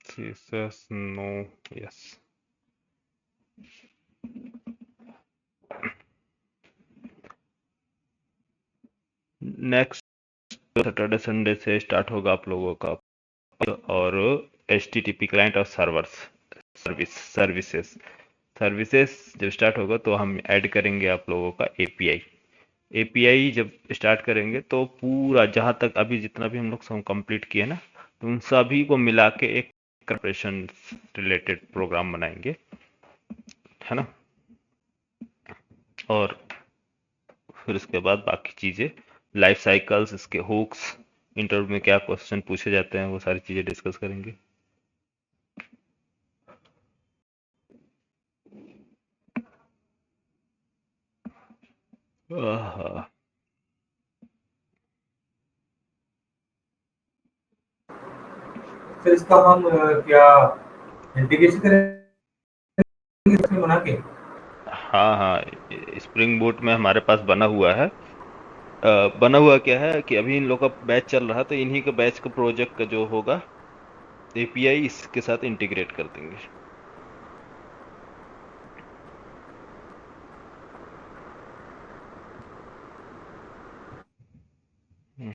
CSS no, yes. Next Saturday Sunday से स्टार्ट होगा आप लोगों का, और HTTP क्लाइंट और सर्वर्स, सर्विसेज सर्विसेज जब स्टार्ट होगा तो हम ऐड करेंगे आप लोगों का API। API जब स्टार्ट करेंगे तो पूरा जहाँ तक अभी जितना भी हम लोग सब कंप्लीट किए ना, तो उन सभी को मिला के एक ऑपरेशन रिलेटेड प्रोग्राम बनाएंगे, है ना। और फिर उसके बाद बाकी चीज़ें, लाइफ साइकिल्स, इसके हुक्स, इंटरव्यू में क्या क्वेश्चन पूछे जाते हैं, वो सारी चीज़ें डिस्कस करेंगे। आहा, फिर इसका हम क्या इंटीग्रेशन करेंगे इसमें बना के? हाँ हाँ, स्प्रिंग बूट में हमारे पास बना हुआ है। बना हुआ क्या है कि अभी इन लोग का बैच चल रहा है, तो इन्हीं के बैच का प्रोजेक्ट का जो होगा API इसके साथ इंटीग्रेट कर देंगे। हम्म,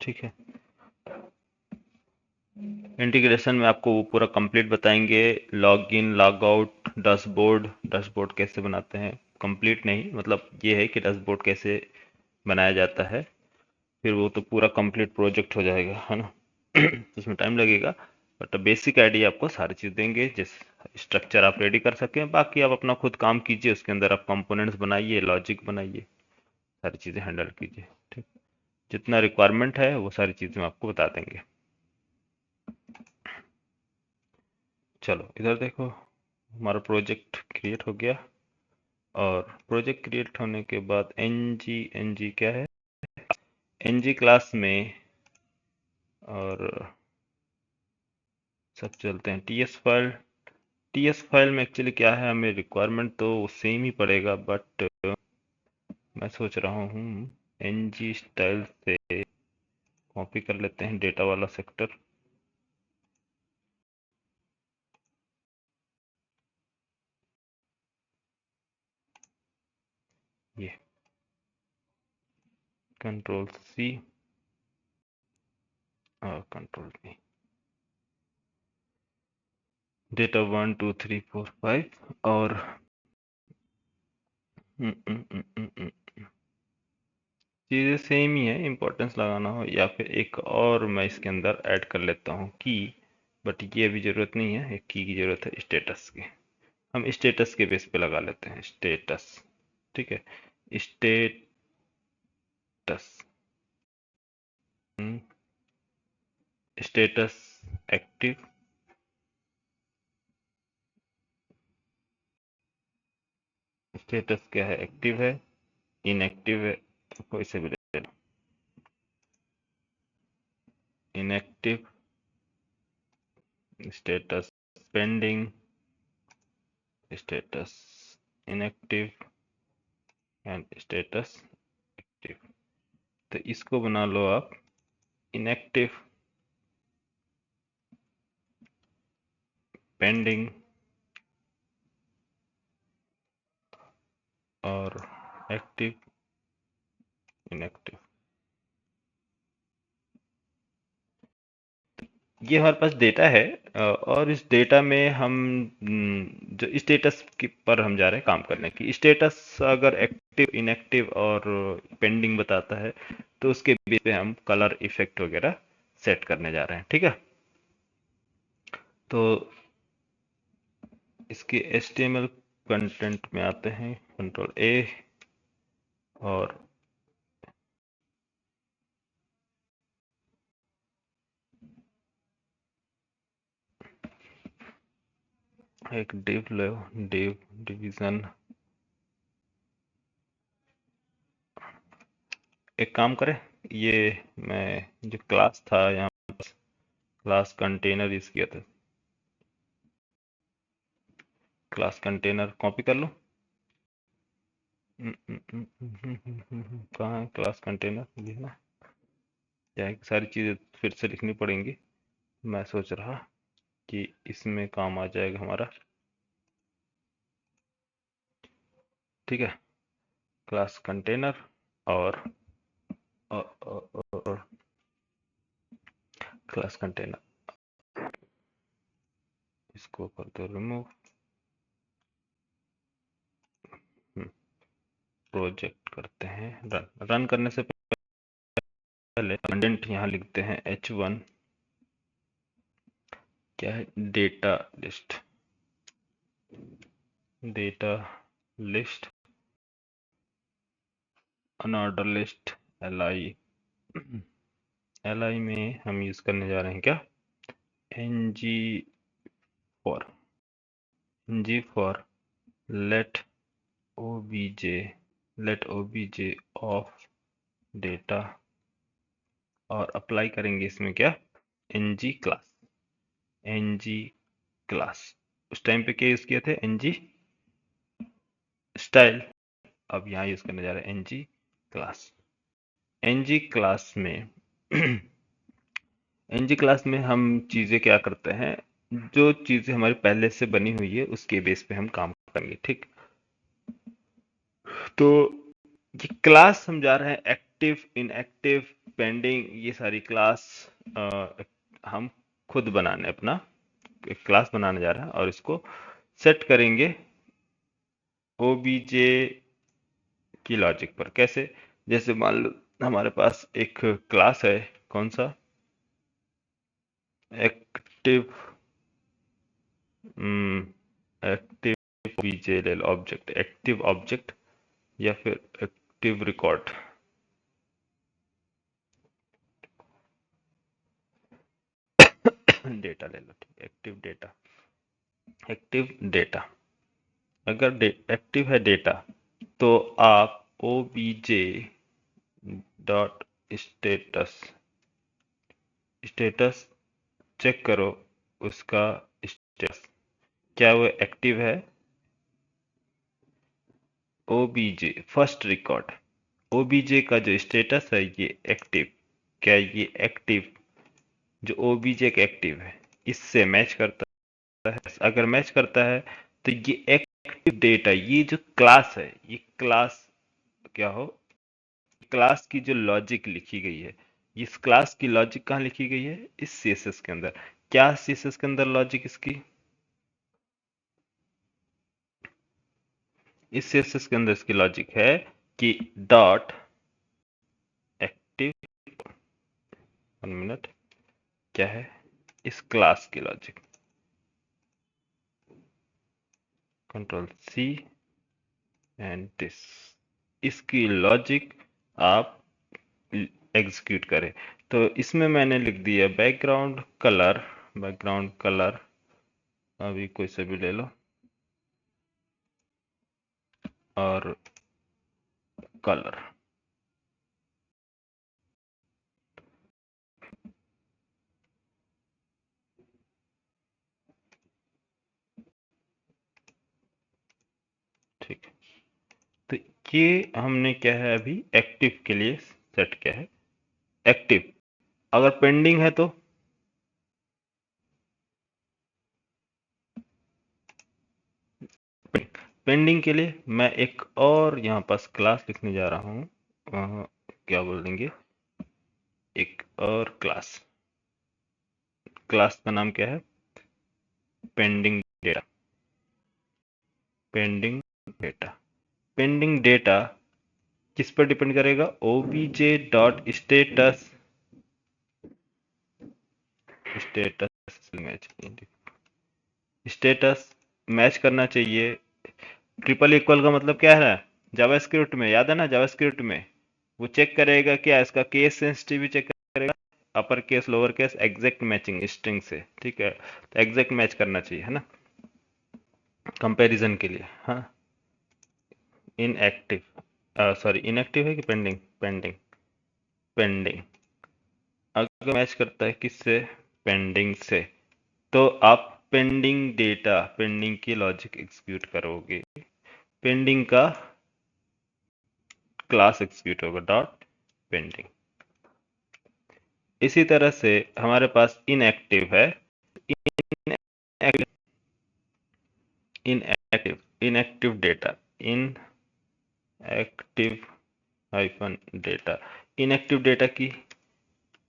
ठीक है। इंटीग्रेशन में आपको वो पूरा कंप्लीट बताएंगे, log in, log out, dashboard, dashboard कैसे बनाते हैं, कंप्लीट नहीं मतलब ये है कि डैशबोर्ड कैसे बनाया जाता है, फिर वो तो पूरा कंप्लीट प्रोजेक्ट हो जाएगा, है ना। तो उसमें टाइम लगेगा, बट बेसिक आइडिया आपको सारी चीज़ देंगे, जिस स्ट्रक्चर आप रेडी कर सकें। बाकी आप अपना खुद काम कीजिए, उसके अंदर आप कंपोनेंट्स बनाइए, लॉजिक बनाइए, सारी चीज़ें हैंडल कीजिए, ठीक। जितना रिक्वायरमेंट है वो सारी चीज़ें हम आपको बता देंगे। चलो इधर देखो, हमारा प्रोजेक्ट क्रिएट हो गया, और प्रोजेक्ट क्रिएट होने के बाद एनजी क्या है, एनजी क्लास में, और सब चलते हैं टीएस फाइल में। एक्चुअली क्या है, हमें रिक्वायरमेंट तो सेम ही पड़ेगा, बट मैं सोच रहा हूँ एनजी स्टाइल से कॉपी कर लेते हैं डेटा वाला सेक्टर। ये Ctrl+C और Ctrl+V, डेटा 1 2 3 4 5, और चीज़ें सेम ही है, इंपॉर्टेंस लगाना हो या फिर एक और मैं इसके अंदर ऐड कर लेता हूँ की, बट ये अभी ज़रूरत नहीं है, एक की ज़रूरत है स्टेटस की। हम स्टेटस के बेस पे लगा लेते हैं स्टेटस, ठीक है। स्टेटस, स्टेटस एक्टिव, स्टेटस क्या है, एक्टिव है, इनएक्टिव है, कोई से भी ले लो, inactive, status pending, status inactive and status active. तो इसको बना लो आप इनएक्टिव, पेंडिंग, एक्टिव, इनएक्टिव। ये हमारे पास डेटा है और इस डेटा में हम जो स्टेटस पर हम जा रहे हैं काम करने की। स्टेटस अगर एक्टिव, इनएक्टिव और पेंडिंग बताता है तो उसके बेस पे हम कलर इफेक्ट वगैरह सेट करने जा रहे हैं, ठीक है। तो इसके HTML कंटेंट में आते हैं, कंट्रोल A और एक डिव लो, डिव डिवीजन। एक काम करें, ये मैं जो क्लास था यहाँ, क्लास कंटेनर यूज किया था, क्लास कंटेनर कॉपी कर लो। कहाँ है क्लास कंटेनर? ये ना, क्या है कि सारी चीज़ें फिर से लिखनी पड़ेंगी। मैं सोच रहा कि इसमें काम आ जाएगा हमारा, ठीक है। क्लास कंटेनर और क्लास कंटेनर, इसको कर दो रिमूव। प्रोजेक्ट करते हैं रन। रन करने से पहले कंटेंट यहाँ लिखते हैं H1, क्या है, data list, data list, unordered list, li। li में हम यूज करने जा रहे हैं क्या, ng for let obj, let obj of data, और अप्लाई करेंगे इसमें क्या, ng क्लास, ng क्लास। उस टाइम पे क्या यूज किए थे, ng स्टाइल, अब यहाँ यूज करने जा रहे हैं ng क्लास। ng क्लास में ng क्लास में हम चीजें क्या करते हैं, जो चीजें हमारी पहले से बनी हुई है उसके बेस पे हम काम करेंगे, ठीक। तो ये क्लास हम जा रहे हैं एक्टिव, इनएक्टिव, पेंडिंग, ये सारी क्लास हम खुद बनाने, अपना एक क्लास बनाने जा रहे हैं और इसको सेट करेंगे ओबीजे की लॉजिक पर। कैसे, जैसे मान लो हमारे पास एक क्लास है, कौन सा, एक्टिव, एक्टिव ओबीजे ले लो, ऑब्जेक्ट, एक्टिव ऑब्जेक्ट या फिर एक्टिव रिकॉर्ड, डेटा ले लो, ठीक, एक्टिव डेटा, एक्टिव डेटा। अगर एक्टिव है डेटा तो आप obj dot status, status check करो, उसका स्टेटस क्या वो एक्टिव है, obj फर्स्ट रिकॉर्ड, obj का जो स्टेटस है ये एक्टिव, क्या ये एक्टिव, जो obj का एक्टिव है इससे मैच करता है? अगर मैच करता है तो ये एक्टिव डेटा, ये जो क्लास है, ये क्लास क्या हो, क्लास की जो लॉजिक लिखी गई है, इस क्लास की लॉजिक कहाँ लिखी गई है, इस सीएसएस के अंदर। क्या सीएसएस के अंदर लॉजिक इसकी, इस सीएसएस के अंदर इसकी लॉजिक है कि डॉट एक्टिव, 1 मिनट, क्या है इस क्लास की logic, control C and this, इसकी लॉजिक आप एग्जीक्यूट करें। तो इसमें मैंने लिख दिया बैकग्राउंड कलर, बैकग्राउंड कलर अभी कोई सा भी ले लो और कलर, ठीक। तो ये हमने क्या है अभी एक्टिव के लिए सेट किया है, एक्टिव। अगर पेंडिंग है तो पेंडिंग के लिए मैं एक और यहाँ पास क्लास लिखने जा रहा हूँ। क्या बोल देंगे, एक और क्लास। क्लास का नाम क्या है, pending data. Pending data, pending data किस पर डिपेंड करेगा, obj dot status, status match, status match करना चाहिए। ट्रिपल इक्वल का मतलब क्या है, जावास्क्रिप्ट में याद है ना, जावास्क्रिप्ट में वो चेक करेगा क्या, इसका केस सेंसिटिव चेक करेगा, upper case lower case, exact matching string से, ठीक है। तो एग्जैक्ट मैच करना चाहिए, है ना, कंपैरिजन के लिए। हाँ, इनएक्टिव, सॉरी इनएक्टिव है कि पेंडिंग, पेंडिंग, पेंडिंग अगर मैच करता है किससे, पेंडिंग से, तो आप पेंडिंग डेटा, पेंडिंग की लॉजिक एग्जीक्यूट करोगे, पेंडिंग का क्लास एग्जीक्यूट होगा, डॉट पेंडिंग। इसी तरह से हमारे पास इनएक्टिव है, inactive, inactive data, inactive hyphen data, inactive data की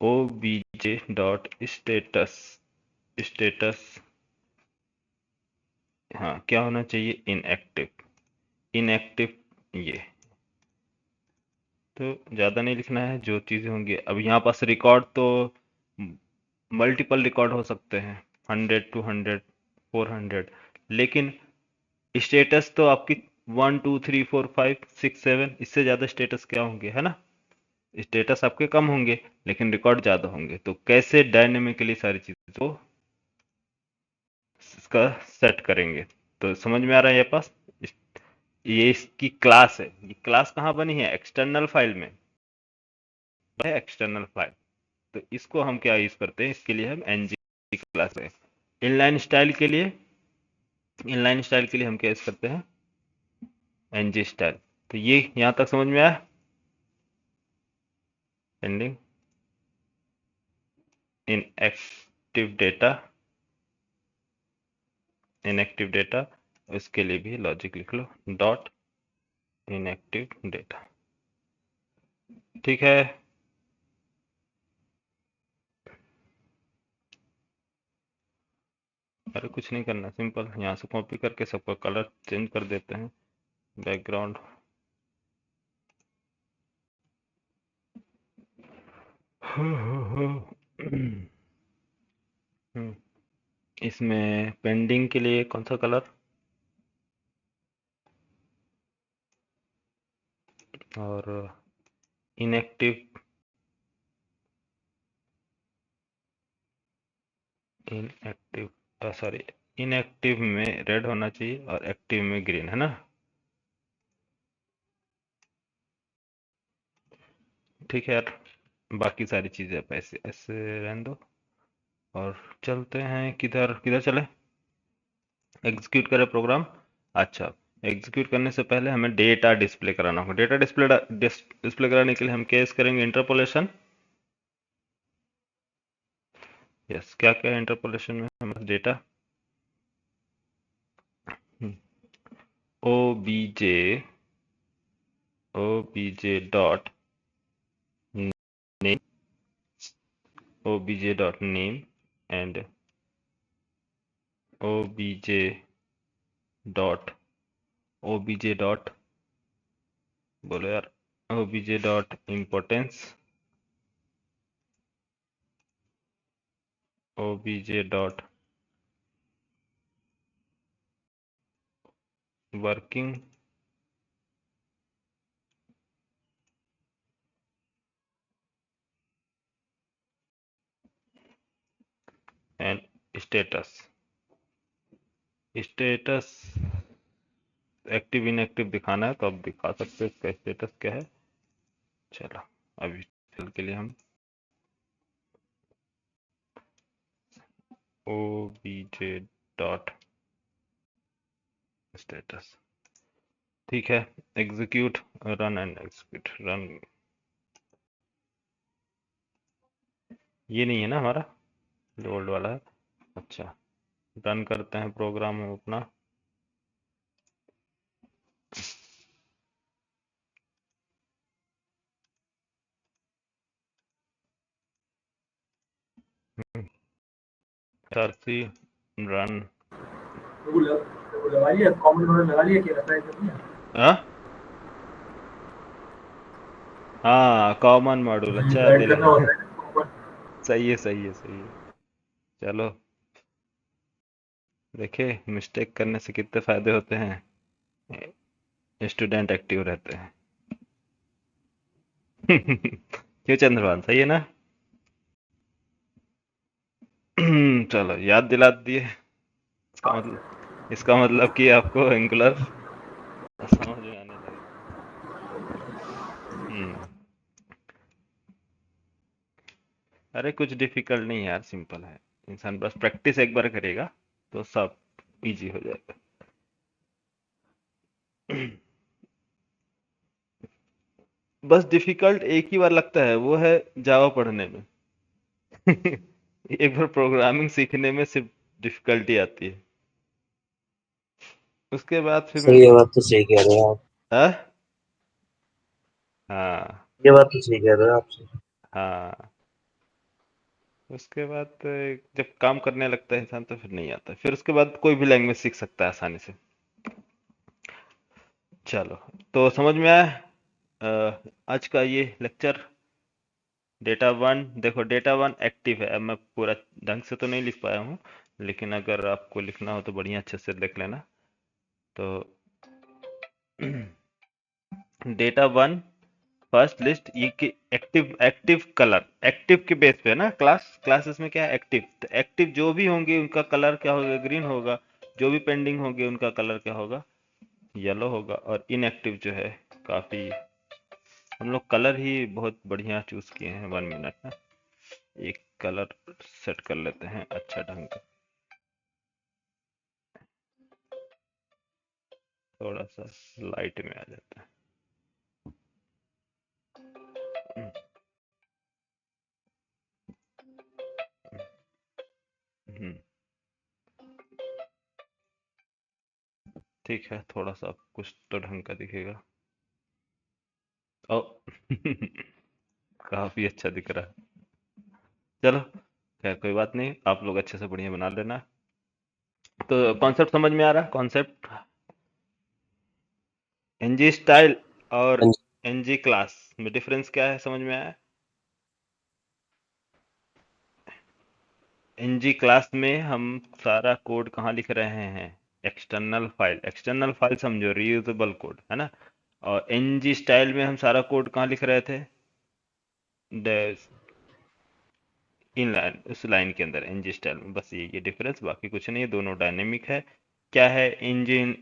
obj डॉट स्टेटस, स्टेटस, हाँ क्या होना चाहिए, इनएक्टिव, इनएक्टिव ये। तो ज़्यादा नहीं लिखना है, जो चीज़ें होंगी। अब यहाँ पास रिकॉर्ड तो मल्टीपल रिकॉर्ड हो सकते हैं, 100 200 400, लेकिन स्टेटस तो आपकी 1 2 3 4 5 6 7, इससे ज़्यादा स्टेटस क्या होंगे, है ना। स्टेटस आपके कम होंगे लेकिन रिकॉर्ड ज़्यादा होंगे। तो कैसे डायनेमिकली सारी चीज़ों को इसका सेट करेंगे, तो समझ में आ रहा है ये पास। ये इसकी क्लास है, ये क्लास कहाँ बनी है, एक्सटर्नल फाइल में है, एक्सटर्नल फाइल। तो इसको हम क्या यूज करते हैं, इसके लिए हम ng क्लास है। इनलाइन स्टाइल के लिए, इनलाइन स्टाइल के लिए हम क्या यूज करते हैं, ng स्टाइल। तो ये यहां तक समझ में आया, pending inactive data, inactive data, इसके लिए भी लॉजिक लिख लो, डॉट इनएक्टिव डेटा, ठीक है। अरे कुछ नहीं करना, सिंपल यहाँ से कॉपी करके सबका कलर चेंज कर देते हैं, बैकग्राउंड। इसमें पेंडिंग के लिए कौन सा कलर, और इनएक्टिव, इनएक्टिव सॉरी, इनएक्टिव में रेड होना चाहिए और एक्टिव में ग्रीन, है ना। ठीक है यार, बाकी सारी चीजें आप ऐसे ऐसे रहने दो, और चलते हैं किधर किधर चले, एग्जीक्यूट करें प्रोग्राम। अच्छा, एग्जीक्यूट करने से पहले हमें डेटा डिस्प्ले कराना होगा। डेटा डिस्प्ले कराने के लिए हम क्या करेंगे, इंटरपोलेशन। यस, क्या क्या है इंटरपोलेशन में हमारा data, obj, obj dot name, obj dot name and obj dot, obj dot, बोलो यार, obj dot importance, obj dot working, and status. Status active inactive दिखाना है तो आप दिखा सकते हो, इसका स्टेटस क्या है। चलो अभी फिल के लिए हम obj डॉट स्टेटस, ठीक है। Execute, run and execute, run, ये नहीं है ना हमारा, जो ओल्ड वाला है। अच्छा, रन करते हैं प्रोग्राम हम अपना। टर्सी रन वो लगा लिया, कॉमन मॉडल लगा लिया, क्या ट्राई कर लिया? हाँ कॉमन मॉड्यूल, अच्छा ऐड करना दिलाया। होता है common। सही है सही है सही है। चलो देखिए मिस्टेक करने से कितने फायदे होते हैं, स्टूडेंट एक्टिव रहते हैं। क्यों चंद्रभान, सही है ना? चलो याद दिला दिए। इसका मतलब कि आपको एंगुलर समझ में आने लगे। हम्म अरे कुछ डिफिकल्ट नहीं है यार, सिंपल है। इंसान बस प्रैक्टिस एक बार करेगा तो सब इजी हो जाएगा। बस डिफिकल्ट एक ही बार लगता है, वो है जावा पढ़ने में। एक बार प्रोग्रामिंग सीखने में सिर्फ डिफिकल्टी आती है, उसके बाद फिर सर ये बात तो सही कह रहे हो आप। हाँ हाँ ये बात तो सही कह रहे हो आप सर। हाँ। उसके बाद जब काम करने लगता है इंसान तो फिर नहीं आता, फिर उसके बाद कोई भी लैंग्वेज सीख सकता है आसानी से। चलो, तो समझ में आया आज का ये लेक्चर। डेटा वन देखो, डेटा वन एक्टिव है। अब मैं पूरा ढंग से तो नहीं लिख पाया हूँ, लेकिन अगर आपको लिखना हो तो बढ़िया अच्छे से लिख लेना। तो डेटा वन फर्स्ट लिस्ट ये कि एक्टिव एक्टिव कलर, एक्टिव के बेस पे ना क्लासेस में क्या है, एक्टिव। तो एक्टिव जो भी होंगे उनका कलर क्या होगा, ग्रीन होगा। जो भी पेंडिंग होंगे उनका कलर क्या होगा, येलो होगा। और इनएक्टिव जो है काफी, हम लोग कलर ही बहुत बढ़िया चूज किए हैं। 1 मिनट ना, एक कलर सेट कर लेते हैं अच्छा ढंग का, थोड़ा सा लाइट में आ जाता है। हम्म, हम्म, ठीक है, थोड़ा सा कुछ तो ढंग का दिखेगा। ओ काफी अच्छा दिख रहा है। चलो खैर कोई बात नहीं, आप लोग अच्छे से बढ़िया बना लेना। तो कॉन्सेप्ट समझ में आ रहा है? कॉन्सेप्ट एनजी स्टाइल और हाँ जी। एनजी क्लास में डिफरेंस क्या है, समझ में आया? एनजी क्लास में हम सारा कोड कहाँ लिख रहे हैं, एक्सटर्नल फाइल। एक्सटर्नल फाइल समझो, रीयूजेबल कोड है ना। और एनजी स्टाइल में हम सारा कोड कहाँ लिख रहे थे, इन लाइन, उस लाइन के अंदर एनजी स्टाइल में। बस ये डिफरेंस, बाकी कुछ नहीं है, दोनों डायनेमिक है। क्या है, इंजन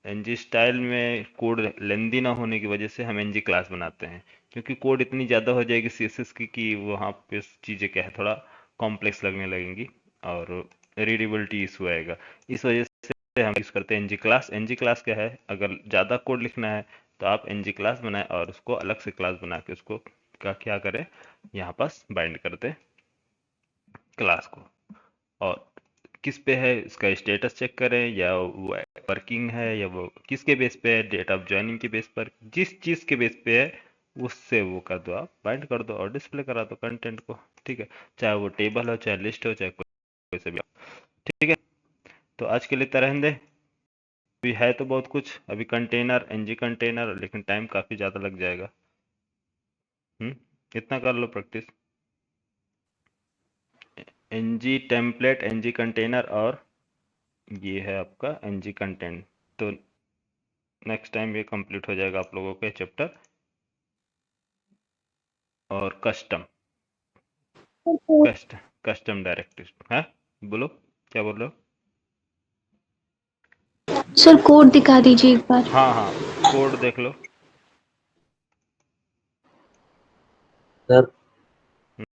एनजी स्टाइल में कोड लेंदी ना होने की वजह से हम एनजी क्लास बनाते हैं, क्योंकि कोड इतनी ज़्यादा हो जाएगी सीएसएस की कि वहाँ पे चीज़ें क्या है, थोड़ा कॉम्प्लेक्स लगने लगेंगी और रीडेबिलिटी इशू आएगा। इस वजह से हम यूज़ करते हैं एनजी क्लास। एनजी क्लास क्या है, अगर ज़्यादा कोड लिखना है तो आप एनजी क्लास बनाएं और उसको अलग से क्लास बना के उसको का क्या करें, यहाँ पास बाइंड कर दे क्लास को। और किस पे है इसका स्टेटस चेक करें, या वो वर्किंग है या वो किसके बेस पे है, डेट ऑफ ज्वाइनिंग के बेस पर, जिस चीज़ के बेस पे है उससे वो कर दो, आप बाइंड कर दो और डिस्प्ले करा दो कंटेंट को। ठीक है, चाहे वो टेबल हो, चाहे लिस्ट हो, चाहे कोई से भी हो। ठीक है, तो आज के लिए इतना रहने दें। अभी है तो बहुत कुछ, अभी कंटेनर, एनजी कंटेनर, लेकिन टाइम काफ़ी ज़्यादा लग जाएगा। इतना कर लो practice. NG template, NG container, और ये है आपका एनजी कंटेंट। तो नेक्स्ट टाइम ये कंप्लीट हो जाएगा आप लोगों का चैप्टर। और कस्टम, कस्टम डायरेक्टिव है। बोलो क्या बोल रहे हो? सर कोड दिखा दीजिए एक बार। हाँ हाँ, कोड देख लो। सर